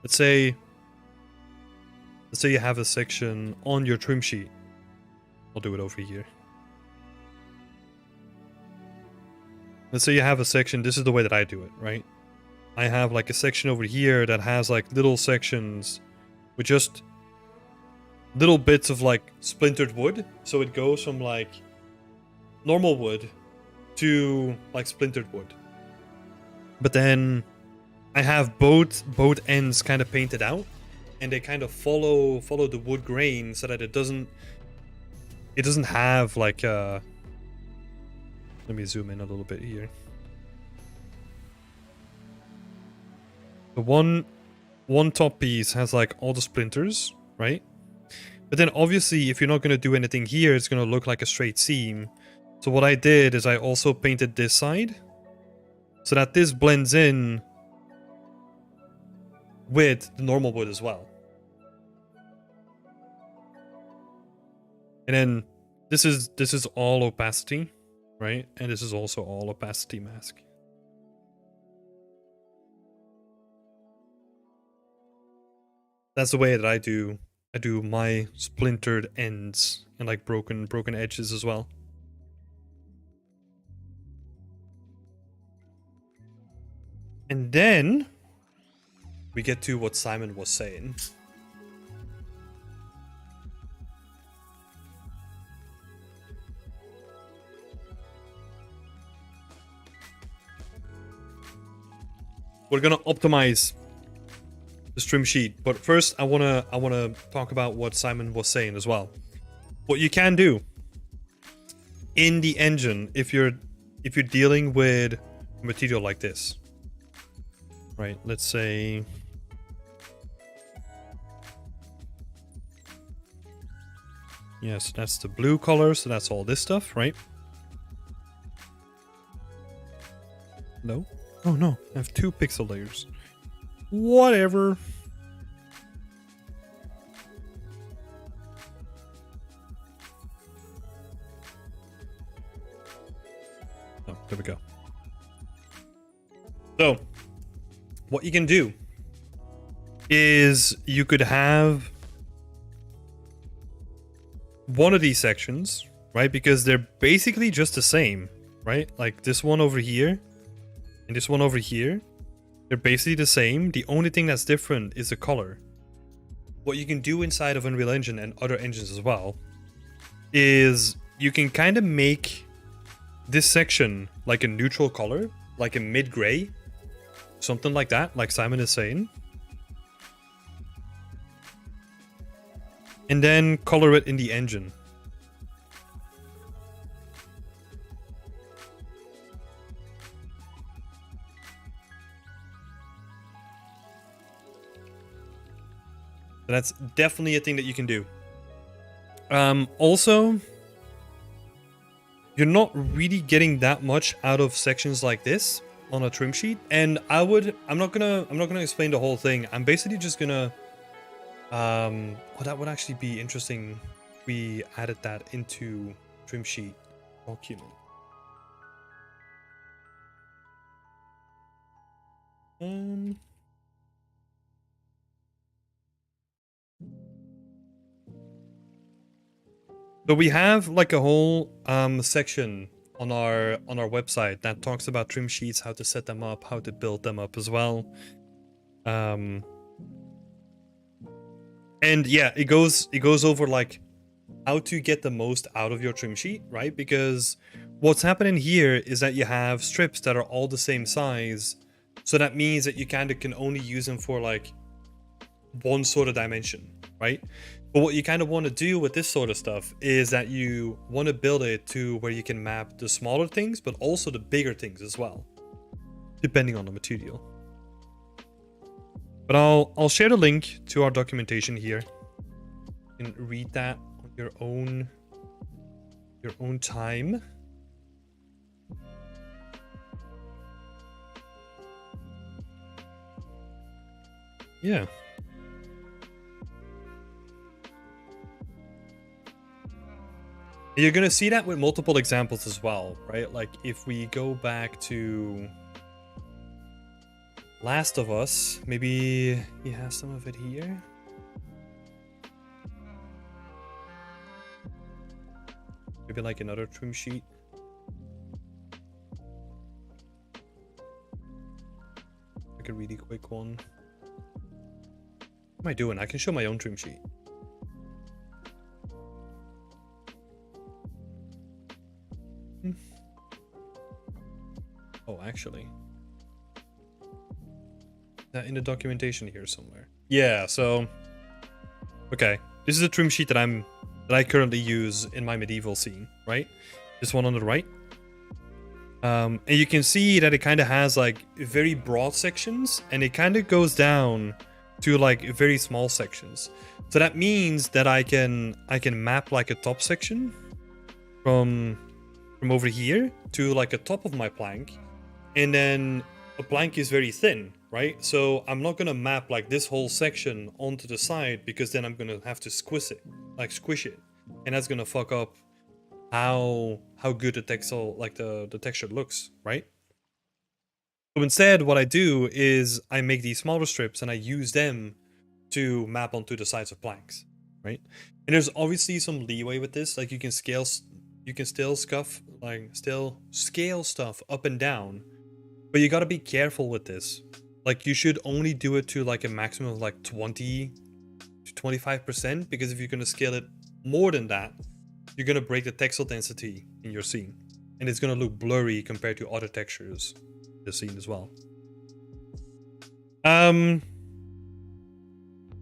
Let's say you have a section on your trim sheet. I'll do it over here. Let's say you have a section, this is the way that I do it, right? I have like a section over here that has like little sections with just little bits of like splintered wood. So it goes from like normal wood to like splintered wood. But then I have both ends kind of painted out, and they kind of follow the wood grain so that it doesn't have like let me zoom in a little bit here. The one top piece has like all the splinters, right? But then obviously if you're not going to do anything here, it's going to look like a straight seam. So what I did is I also painted this side so that this blends in with the normal wood as well. And then this is all opacity, right? And this is also all opacity mask. That's the way that I do my splintered ends and like broken edges as well. And then we get to what Simon was saying. We're gonna optimize the trim sheet, but first I wanna talk about what Simon was saying as well. What you can do in the engine if you're dealing with material like this, right? Let's say yes, that's the blue color, so that's all this stuff, right? No? Oh no, I have 2 pixel layers. Whatever. Oh, there we go. So, what you can do is you could have one of these sections, right? Because they're basically just the same, right? Like this one over here and this one over here. They're basically the same. The only thing that's different is the color. What you can do inside of Unreal Engine and other engines as well is you can kind of make this section like a neutral color, like a mid-gray, something like that, like Simon is saying. And then color it in the engine. That's definitely a thing that you can do. Also, you're not really getting that much out of sections like this on a trim sheet, and I'm not gonna explain the whole thing. I'm basically just gonna well, that would actually be interesting if we added that into trim sheet document. So we have like a whole section on our website that talks about trim sheets, how to set them up, how to build them up as well. And yeah, it goes over like how to get the most out of your trim sheet, right? Because what's happening here is that you have strips that are all the same size, so that means that you kind of can only use them for like one sort of dimension, right? But what you kind of want to do with this sort of stuff is that you want to build it to where you can map the smaller things, but also the bigger things as well, depending on the material. But I'll share the link to our documentation here. You can read that on your own time. Yeah. You're gonna see that with multiple examples as well, right? Like if we go back to Last of Us, maybe he has some of it here. Maybe like another trim sheet. Like a really quick one. What am I doing? I can show my own trim sheet. Oh, actually. That in the documentation here somewhere. Yeah, so okay. This is a trim sheet that I currently use in my medieval scene, right? This one on the right. And you can see that it kind of has like very broad sections, and it kind of goes down to like very small sections. So that means that I can map like a top section from over here to like a top of my plank, and then a plank is very thin, right? So I'm not gonna map like this whole section onto the side, because then I'm gonna have to squish it, and that's gonna fuck up how good the textile, like the texture looks, right? So instead, what I do is I make these smaller strips and I use them to map onto the sides of planks, right? And there's obviously some leeway with this. Like you can still scale stuff up and down, but you gotta be careful with this. Like you should only do it to like a maximum of like 20 to 25%, because if you're gonna scale it more than that, you're gonna break the textile density in your scene, and it's gonna look blurry compared to other textures in the scene as well.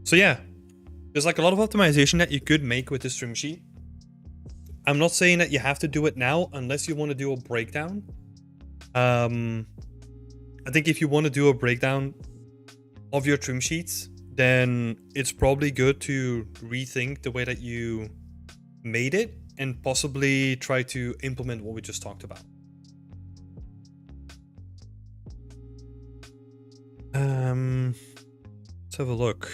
So yeah, there's like a lot of optimization that you could make with this trim sheet. I'm not saying that you have to do it now unless you want to do a breakdown. I think if you want to do a breakdown of your trim sheets, then it's probably good to rethink the way that you made it and possibly try to implement what we just talked about. Let's have a look.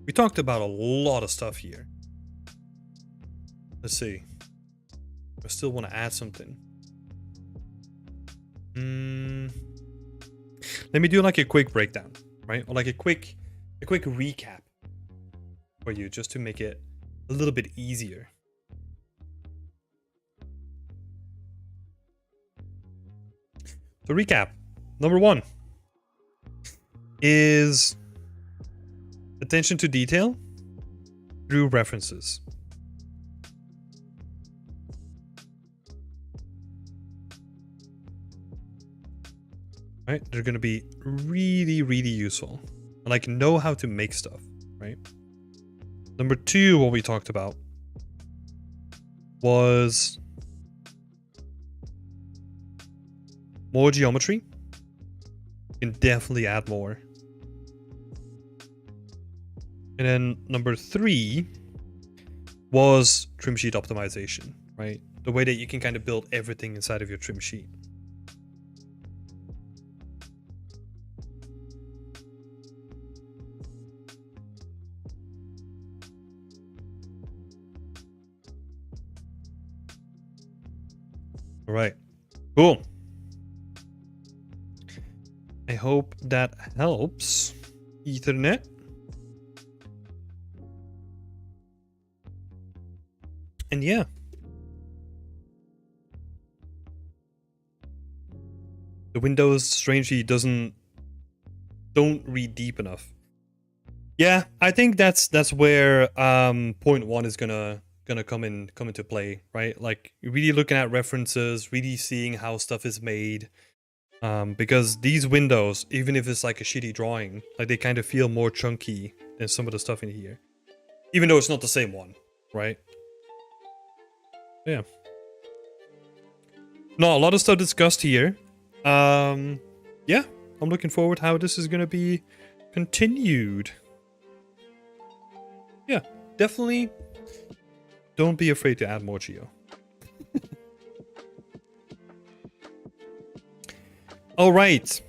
We talked about a lot of stuff here. Let's see. I still want to add something. Let me do like a quick breakdown, right? Or like a quick recap for you, just to make it a little bit easier. So recap. Number 1 is attention to detail through references. Right? They're going to be really, really useful. Like, know how to make stuff, right? Number 2, what we talked about was more geometry. You can definitely add more. And then number 3 was trim sheet optimization, right? The way that you can kind of build everything inside of your trim sheet. All right, cool. I hope that helps, Ethernet. And yeah. The windows strangely don't read deep enough. Yeah, I think that's where point 1 is gonna come into play, right? Like really looking at references, really seeing how stuff is made. Because these windows, even if it's like a shitty drawing, like they kind of feel more chunky than some of the stuff in here. Even though it's not the same one, right? Yeah. No, a lot of stuff discussed here. Yeah, I'm looking forward how this is gonna be continued. Yeah, definitely don't be afraid to add more geo. All right.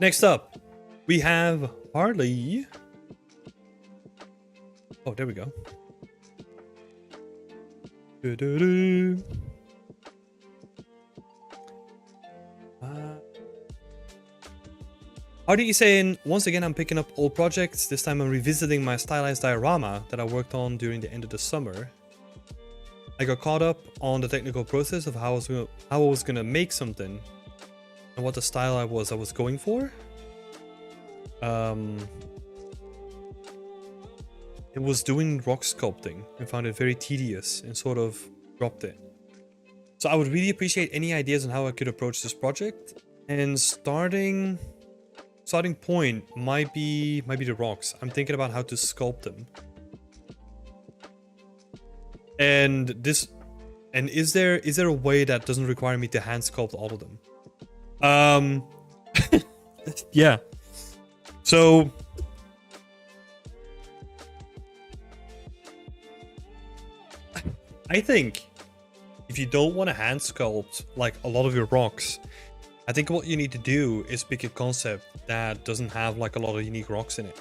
Next up, we have Harley. Oh, there we go. Harley is saying, once again, I'm picking up old projects. This time I'm revisiting my stylized diorama that I worked on during the end of the summer. I got caught up on the technical process of how I was gonna make something and what the style I was going for. It was doing rock sculpting and found it very tedious and sort of dropped it. So I would really appreciate any ideas on how I could approach this project. And starting point might be the rocks. I'm thinking about how to sculpt them. And is there a way that doesn't require me to hand sculpt all of them? Yeah. So I think if if you don't want to hand sculpt like a lot of your rocks, I think what you need to do is pick a concept that doesn't have like a lot of unique rocks in it.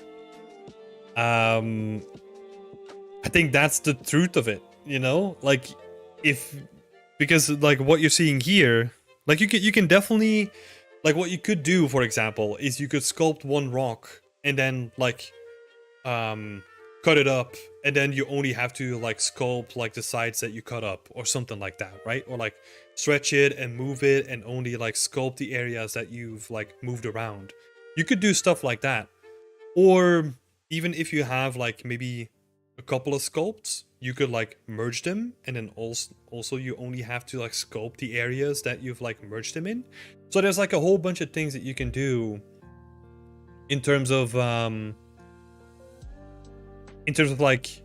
I think that's the truth of it, you know? Like because like what you're seeing here, like you can definitely, like what you could do, for example, is you could sculpt one rock and then like cut it up, and then you only have to like sculpt like the sides that you cut up or something like that, right? Or like stretch it and move it and only like sculpt the areas that you've like moved around. You could do stuff like that. Or even if you have like maybe a couple of sculpts, you could like merge them, and then also you only have to like sculpt the areas that you've like merged them in. So there's like a whole bunch of things that you can do in terms of like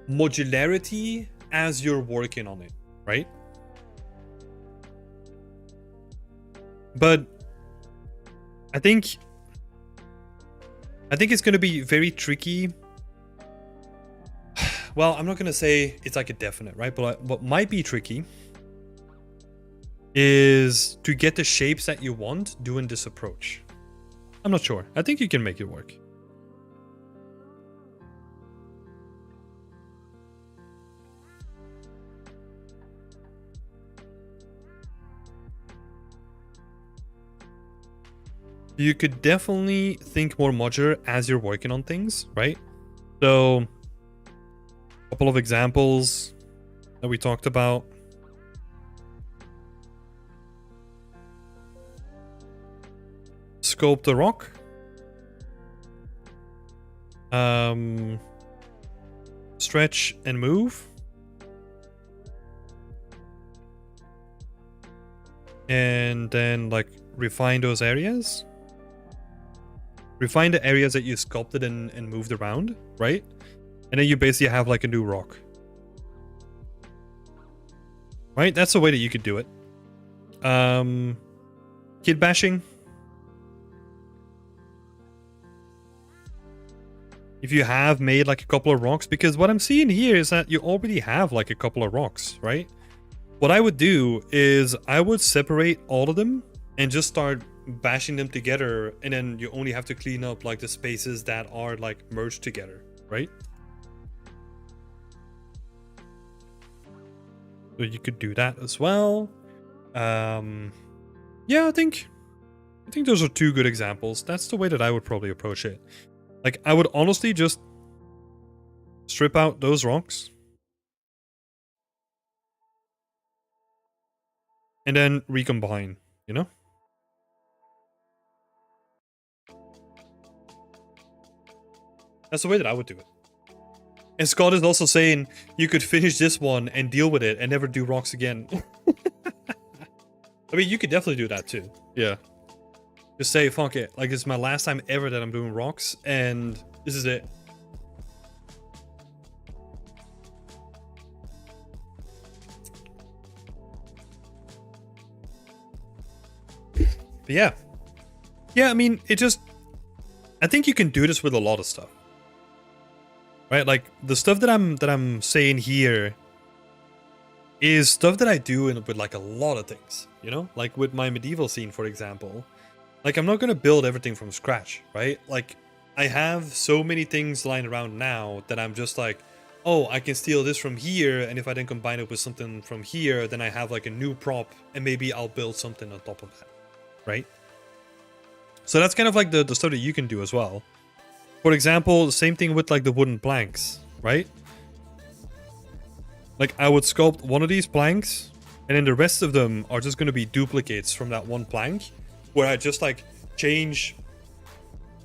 modularity as you're working on it, right? But I think it's going to be very tricky. Well, I'm not going to say it's like a definite, right? But what might be tricky is to get the shapes that you want doing this approach. I'm not sure. I think you can make it work. You could definitely think more modular as you're working on things, right? So, a couple of examples that we talked about. Sculpt the rock. Stretch and move. And then like refine those areas. Refine the areas that you sculpted and moved around, right? And then you basically have like a new rock. Right? That's the way that you could do it. Kid bashing. If you have made like a couple of rocks, because what I'm seeing here is that you already have like a couple of rocks, right? What I would do is I would separate all of them and just start bashing them together, and then you only have to clean up like the spaces that are like merged together, right? So you could do that as well. Yeah, I think those are two good examples. That's the way that I would probably approach it. Like, I would honestly just strip out those rocks and then recombine, you know? That's the way that I would do it. And Scott is also saying you could finish this one and deal with it and never do rocks again. I mean, you could definitely do that too. Yeah. Just say, fuck it. Like, this is my last time ever that I'm doing rocks, and this is it. But yeah. Yeah, I mean, I think you can do this with a lot of stuff. Right? Like, the stuff that I'm saying here is stuff that I do with like a lot of things, you know? Like with my medieval scene, for example. Like, I'm not going to build everything from scratch, right? Like, I have so many things lying around now that I'm just like, oh, I can steal this from here, and if I then combine it with something from here, then I have like a new prop, and maybe I'll build something on top of that, right? So that's kind of like the stuff that you can do as well. For example, the same thing with like the wooden planks, right? Like, I would sculpt one of these planks, and then the rest of them are just going to be duplicates from that one plank, where I just like change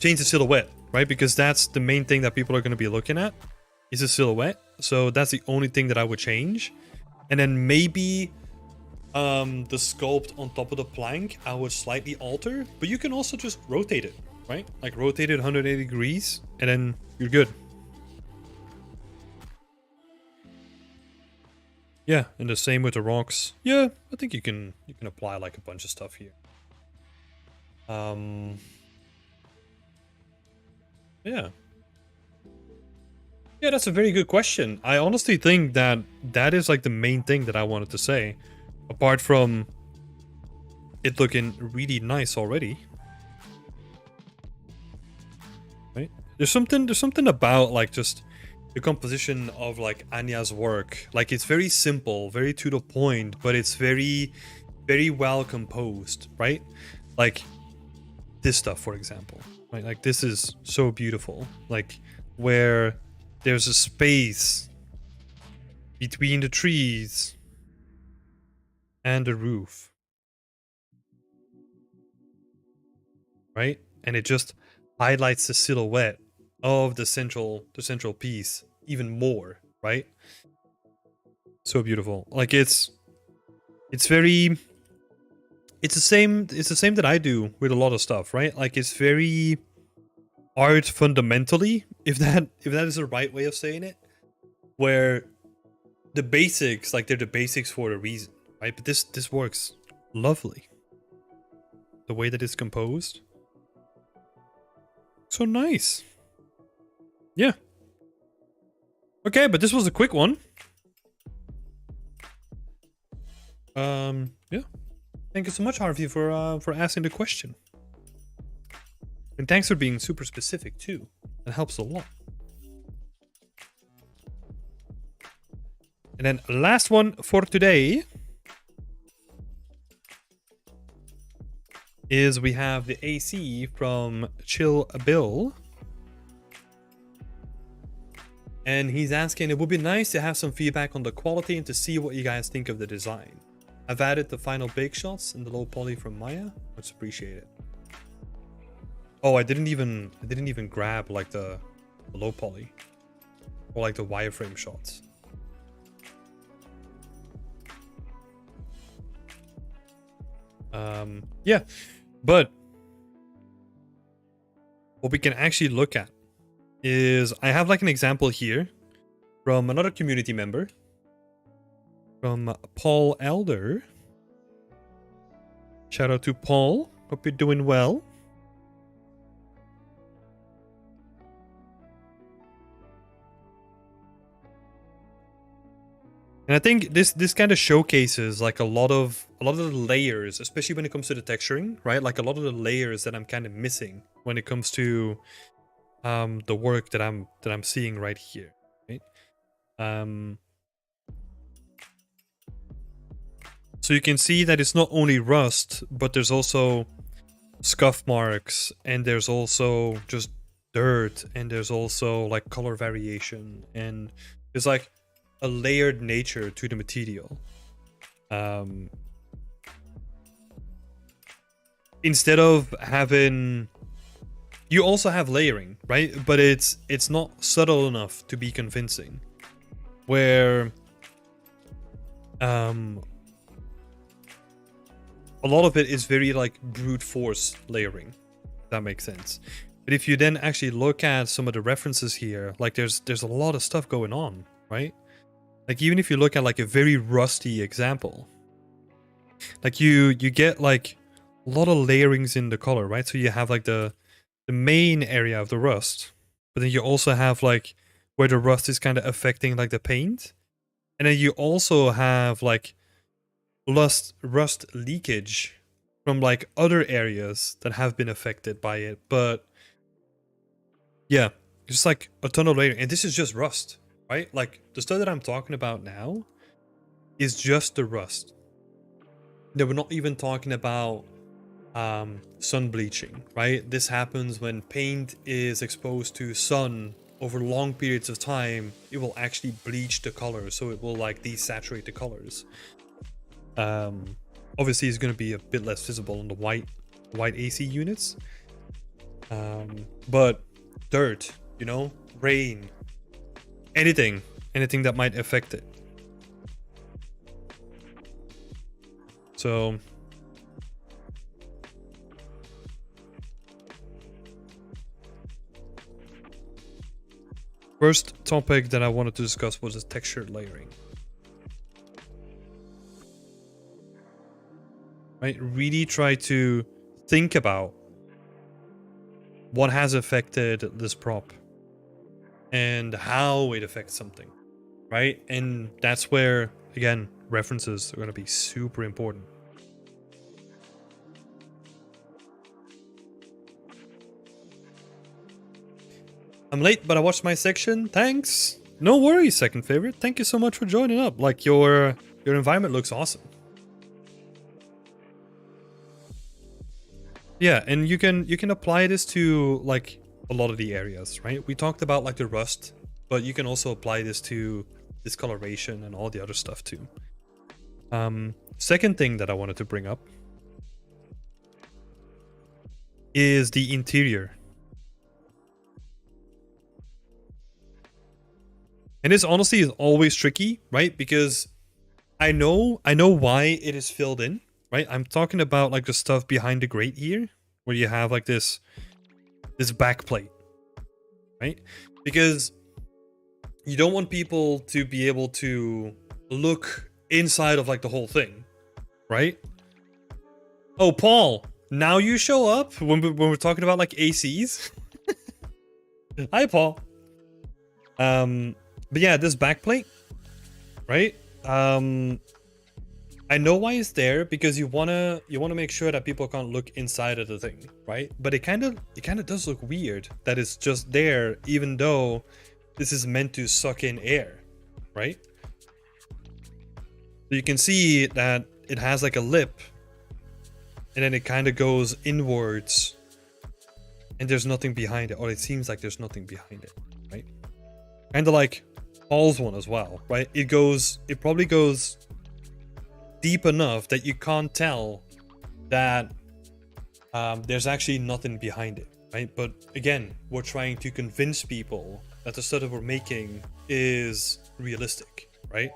the silhouette, right? Because that's the main thing that people are going to be looking at, is the silhouette. So that's the only thing that I would change. And then maybe the sculpt on top of the plank I would slightly alter, but you can also just rotate it, right? Like, rotate it 180 degrees, and then you're good. Yeah, and the same with the rocks. Yeah, I think you can apply like a bunch of stuff here. Yeah. Yeah, that's a very good question. I honestly think that that is like the main thing that I wanted to say. Apart from it looking really nice already. Right? There's something about like just the composition of like Anya's work. Like it's very simple, very to the point, but it's very, very well composed, right? Like this stuff, for example. Right? Like this is so beautiful. Like where there's a space between the trees and the roof, right? And it just highlights the silhouette of the central piece even more, right? So beautiful. Like it's very it's the same that I do with a lot of stuff, right? Like it's very art fundamentally, if that is the right way of saying it, where the basics, like they're the basics for a reason, right? But this works lovely. The way that it's composed. So nice. Yeah. Okay, but this was a quick one. Yeah. Thank you so much, Harvey, for asking the question. And thanks for being super specific too. That helps a lot. And then last one for today is we have the AC from Chill Bill. And he's asking, it would be nice to have some feedback on the quality and to see what you guys think of the design. I've added the final bake shots in the low poly from Maya. Much appreciated. Oh, I didn't even grab like the low poly or like the wireframe shots. Yeah, but what we can actually look at is I have like an example here from another community member, from Paul Elder. Shout out to Paul. Hope you're doing well. And I think this kind of showcases like a lot of the layers, especially when it comes to the texturing, right? Like a lot of the layers that I'm kind of missing when it comes to the work that I'm seeing right here, right? So you can see that it's not only rust, but there's also scuff marks, and there's also just dirt, and there's also like color variation, and there's like a layered nature to the material. Instead of having, you also have layering, right? But it's not subtle enough to be convincing. Where a lot of it is very like brute force layering, if that makes sense. But if you then actually look at some of the references here, like there's a lot of stuff going on, right? Like even if you look at like a very rusty example, like you get like a lot of layerings in the color, right? So you have like the main area of the rust, but then you also have like where the rust is kind of affecting like the paint, and then you also have like rust leakage from like other areas that have been affected by it. But yeah, just like a ton of layering, and this is just rust, right? Like the stuff that I'm talking about now is just the rust. Now we're not even talking about sun bleaching, right? This happens when paint is exposed to sun over long periods of time. It will actually bleach the color, so it will like desaturate the colors. Obviously it's going to be a bit less visible on the white AC units, but dirt, you know, rain, anything that might affect it. So first topic that I wanted to discuss was the texture layering. Right? Really try to think about what has affected this prop. and how it affects something, right? And that's where, again, references are going to be super important. I'm late, but I watched my section. Thanks. No worries, second favorite. Thank you so much for joining up. Like, your environment looks awesome. Yeah, and you can apply this to like a lot of the areas, right? We talked about like the rust, but you can also apply this to discoloration and all the other stuff too. Second thing that I wanted to bring up is the interior. And this honestly is always tricky, right? Because I know why it is filled in, right? I'm talking about like the stuff behind the grate here, where you have like this back plate, right? Because you don't want people to be able to look inside of like the whole thing, right? Oh, Paul, now you show up when we're talking about like ACs. Hi, Paul. But yeah, this backplate, right? I know why it's there, because you wanna make sure that people can't look inside of the thing, right? But it kind of does look weird that it's just there, even though this is meant to suck in air, right? So you can see that it has like a lip, and then it kind of goes inwards, and there's nothing behind it, or it seems like there's nothing behind it, right? Kind of like Paul's one as well, right? It probably goes deep enough that you can't tell that there's actually nothing behind it, right? But again, we're trying to convince people that the stuff that we're making is realistic, right?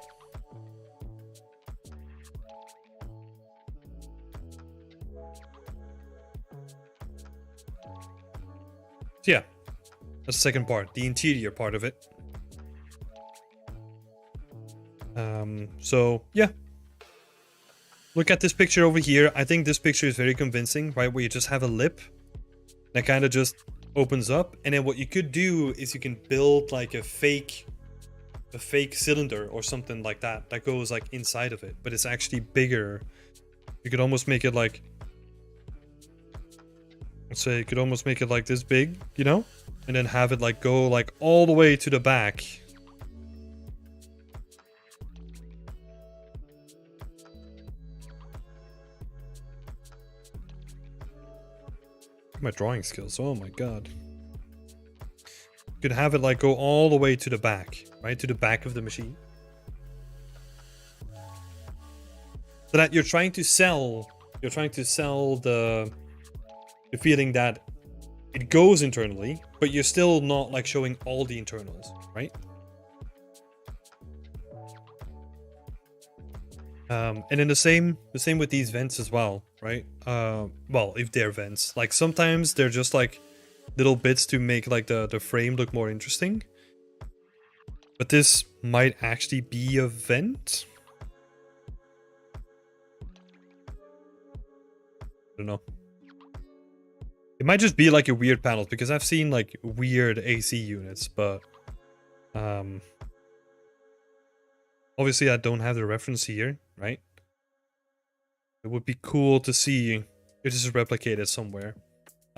So yeah, that's the second part, the interior part of it. So yeah, look at this picture over here. I think this picture is very convincing, right? Where you just have a lip that kind of just opens up, and then what you could do is you can build like a fake cylinder or something like that goes like inside of it, but it's actually bigger. You could almost make it like, let's say you could almost make it like this big, you know, and then have it like go like all the way to the back. My drawing skills, oh my god. You could have it like go all the way to the back, right, to the back of the machine, so that you're trying to sell the feeling that it goes internally, but you're still not like showing all the internals, right? And then the same with these vents as well, right? Well, if they're vents, like sometimes they're just like little bits to make like the frame look more interesting. But this might actually be a vent. I don't know. It might just be like a weird panel, because I've seen like weird AC units, but obviously I don't have the reference here, right? It would be cool to see if this is replicated somewhere.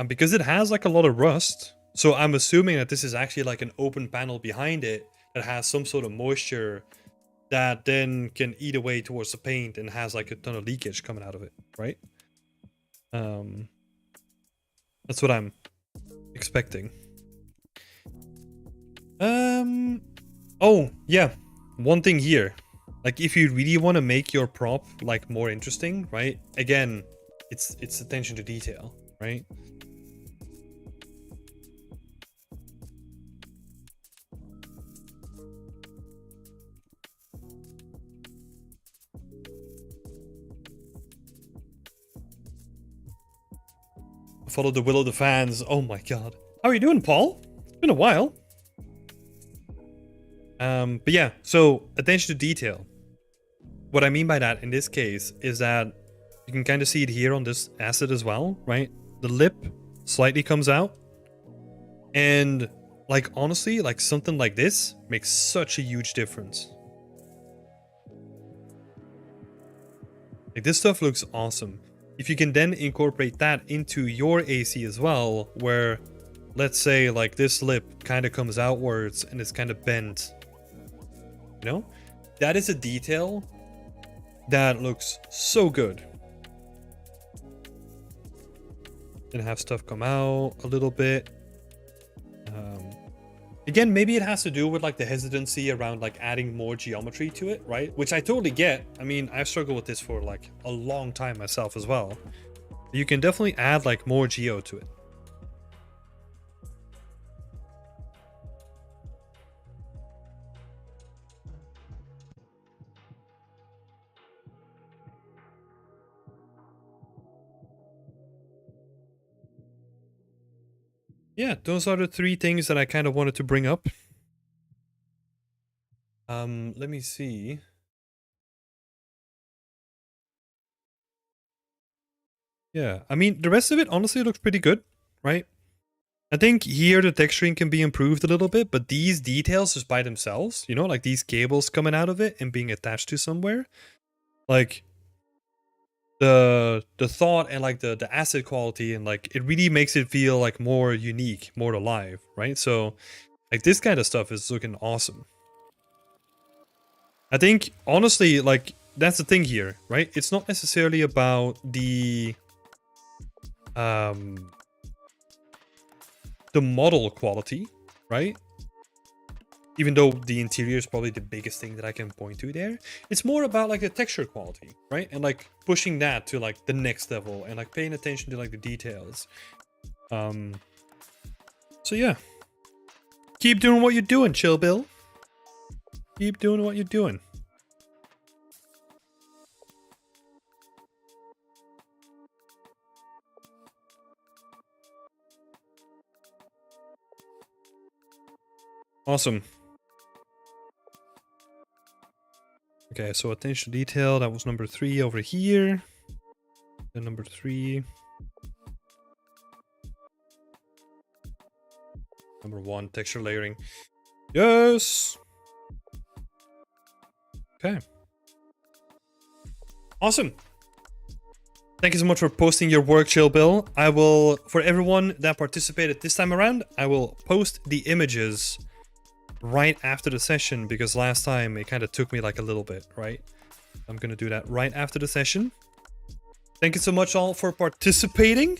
Because it has like a lot of rust, so I'm assuming that this is actually like an open panel behind it that has some sort of moisture that then can eat away towards the paint and has like a ton of leakage coming out of it, right? That's what I'm expecting. Oh yeah, one thing here, like if you really want to make your prop like more interesting, right? Again, it's attention to detail, right? Follow the will of the fans. Oh my god. How are you doing, Paul? It's been a while. But yeah, so attention to detail. What I mean by that in this case is that you can kind of see it here on this asset as well, right? The lip slightly comes out, and like honestly, like something like this makes such a huge difference. Like this stuff looks awesome. If you can then incorporate that into your AC as well, where let's say like this lip kind of comes outwards and it's kind of bent, you know, that is a detail that looks so good. And have stuff come out a little bit. Again, maybe it has to do with like the hesitancy around like adding more geometry to it, right? Which I totally get. I mean, I've struggled with this for like a long time myself as well. You can definitely add like more geo to it. Yeah, those are the three things that I kind of wanted to bring up. Let me see. Yeah, I mean, the rest of it honestly looks pretty good, right? I think here the texturing can be improved a little bit, but these details just by themselves, you know, like these cables coming out of it and being attached to somewhere, like the thought and like the acid quality and like it really makes it feel like more unique, more alive, right? So like this kind of stuff is looking awesome. I think honestly, like that's the thing here, right? It's not necessarily about the model quality, right? Even though the interior is probably the biggest thing that I can point to there, it's more about like the texture quality, right? And like pushing that to like the next level and like paying attention to like the details. So yeah, keep doing what you're doing, Chill Bill. Keep doing what you're doing. Awesome. Okay, so attention to detail, that was number 3 over here. Then number 3. Number 1, texture layering. Yes! Okay. Awesome. Thank you so much for posting your work, Chill Bill. I will, for everyone that participated this time around, I will post the images right after the session because last time it kind of took me like a little bit, right? I'm gonna do that right after the session. Thank you so much all for participating.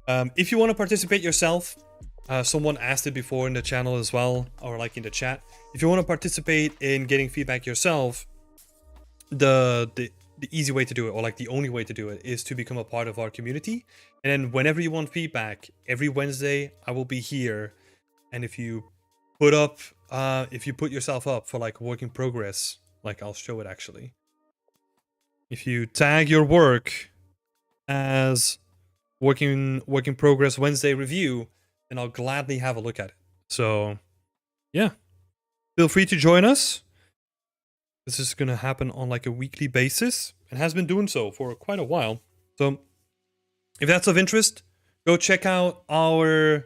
If you want to participate yourself, someone asked it before in the channel as well, or like in the chat. If you want to participate in getting feedback yourself, the easy way to do it, or like the only way to do it, is to become a part of our community. And then whenever you want feedback, every Wednesday I will be here. And if you put yourself up for like work in progress, like I'll show it actually. If you tag your work as work in progress Wednesday review, then I'll gladly have a look at it. So yeah, feel free to join us. This is gonna happen on like a weekly basis and has been doing so for quite a while. So if that's of interest, go check out our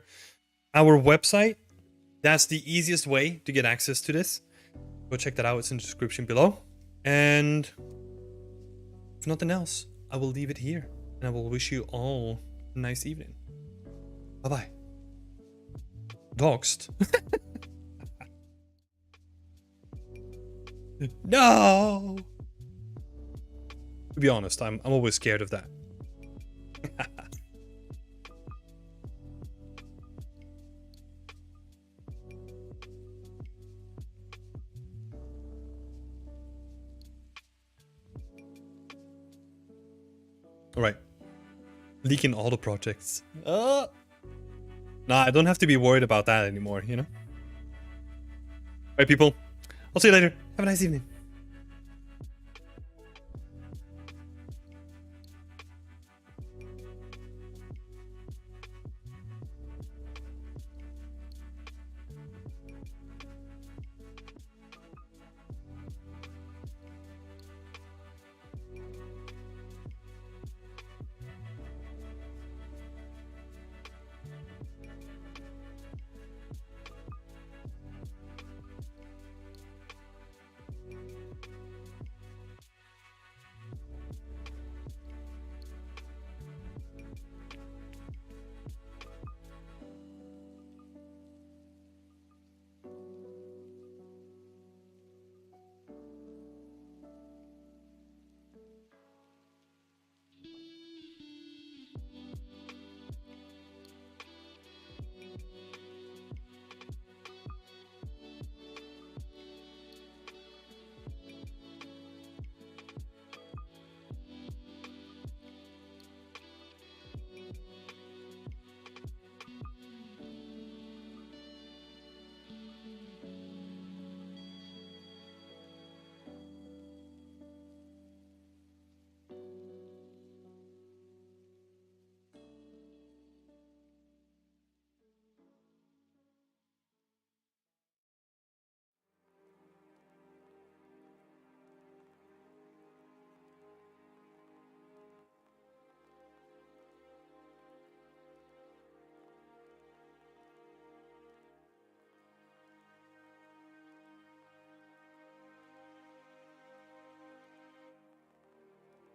website. That's the easiest way to get access to this. Go check that out. It's in the description below. And if nothing else, I will leave it here. And I will wish you all a nice evening. Bye-bye. Doxed. No! To be honest, I'm always scared of that. Alright. Leaking all the projects. Nah, I don't have to be worried about that anymore, you know? Alright, people. I'll see you later. Have a nice evening.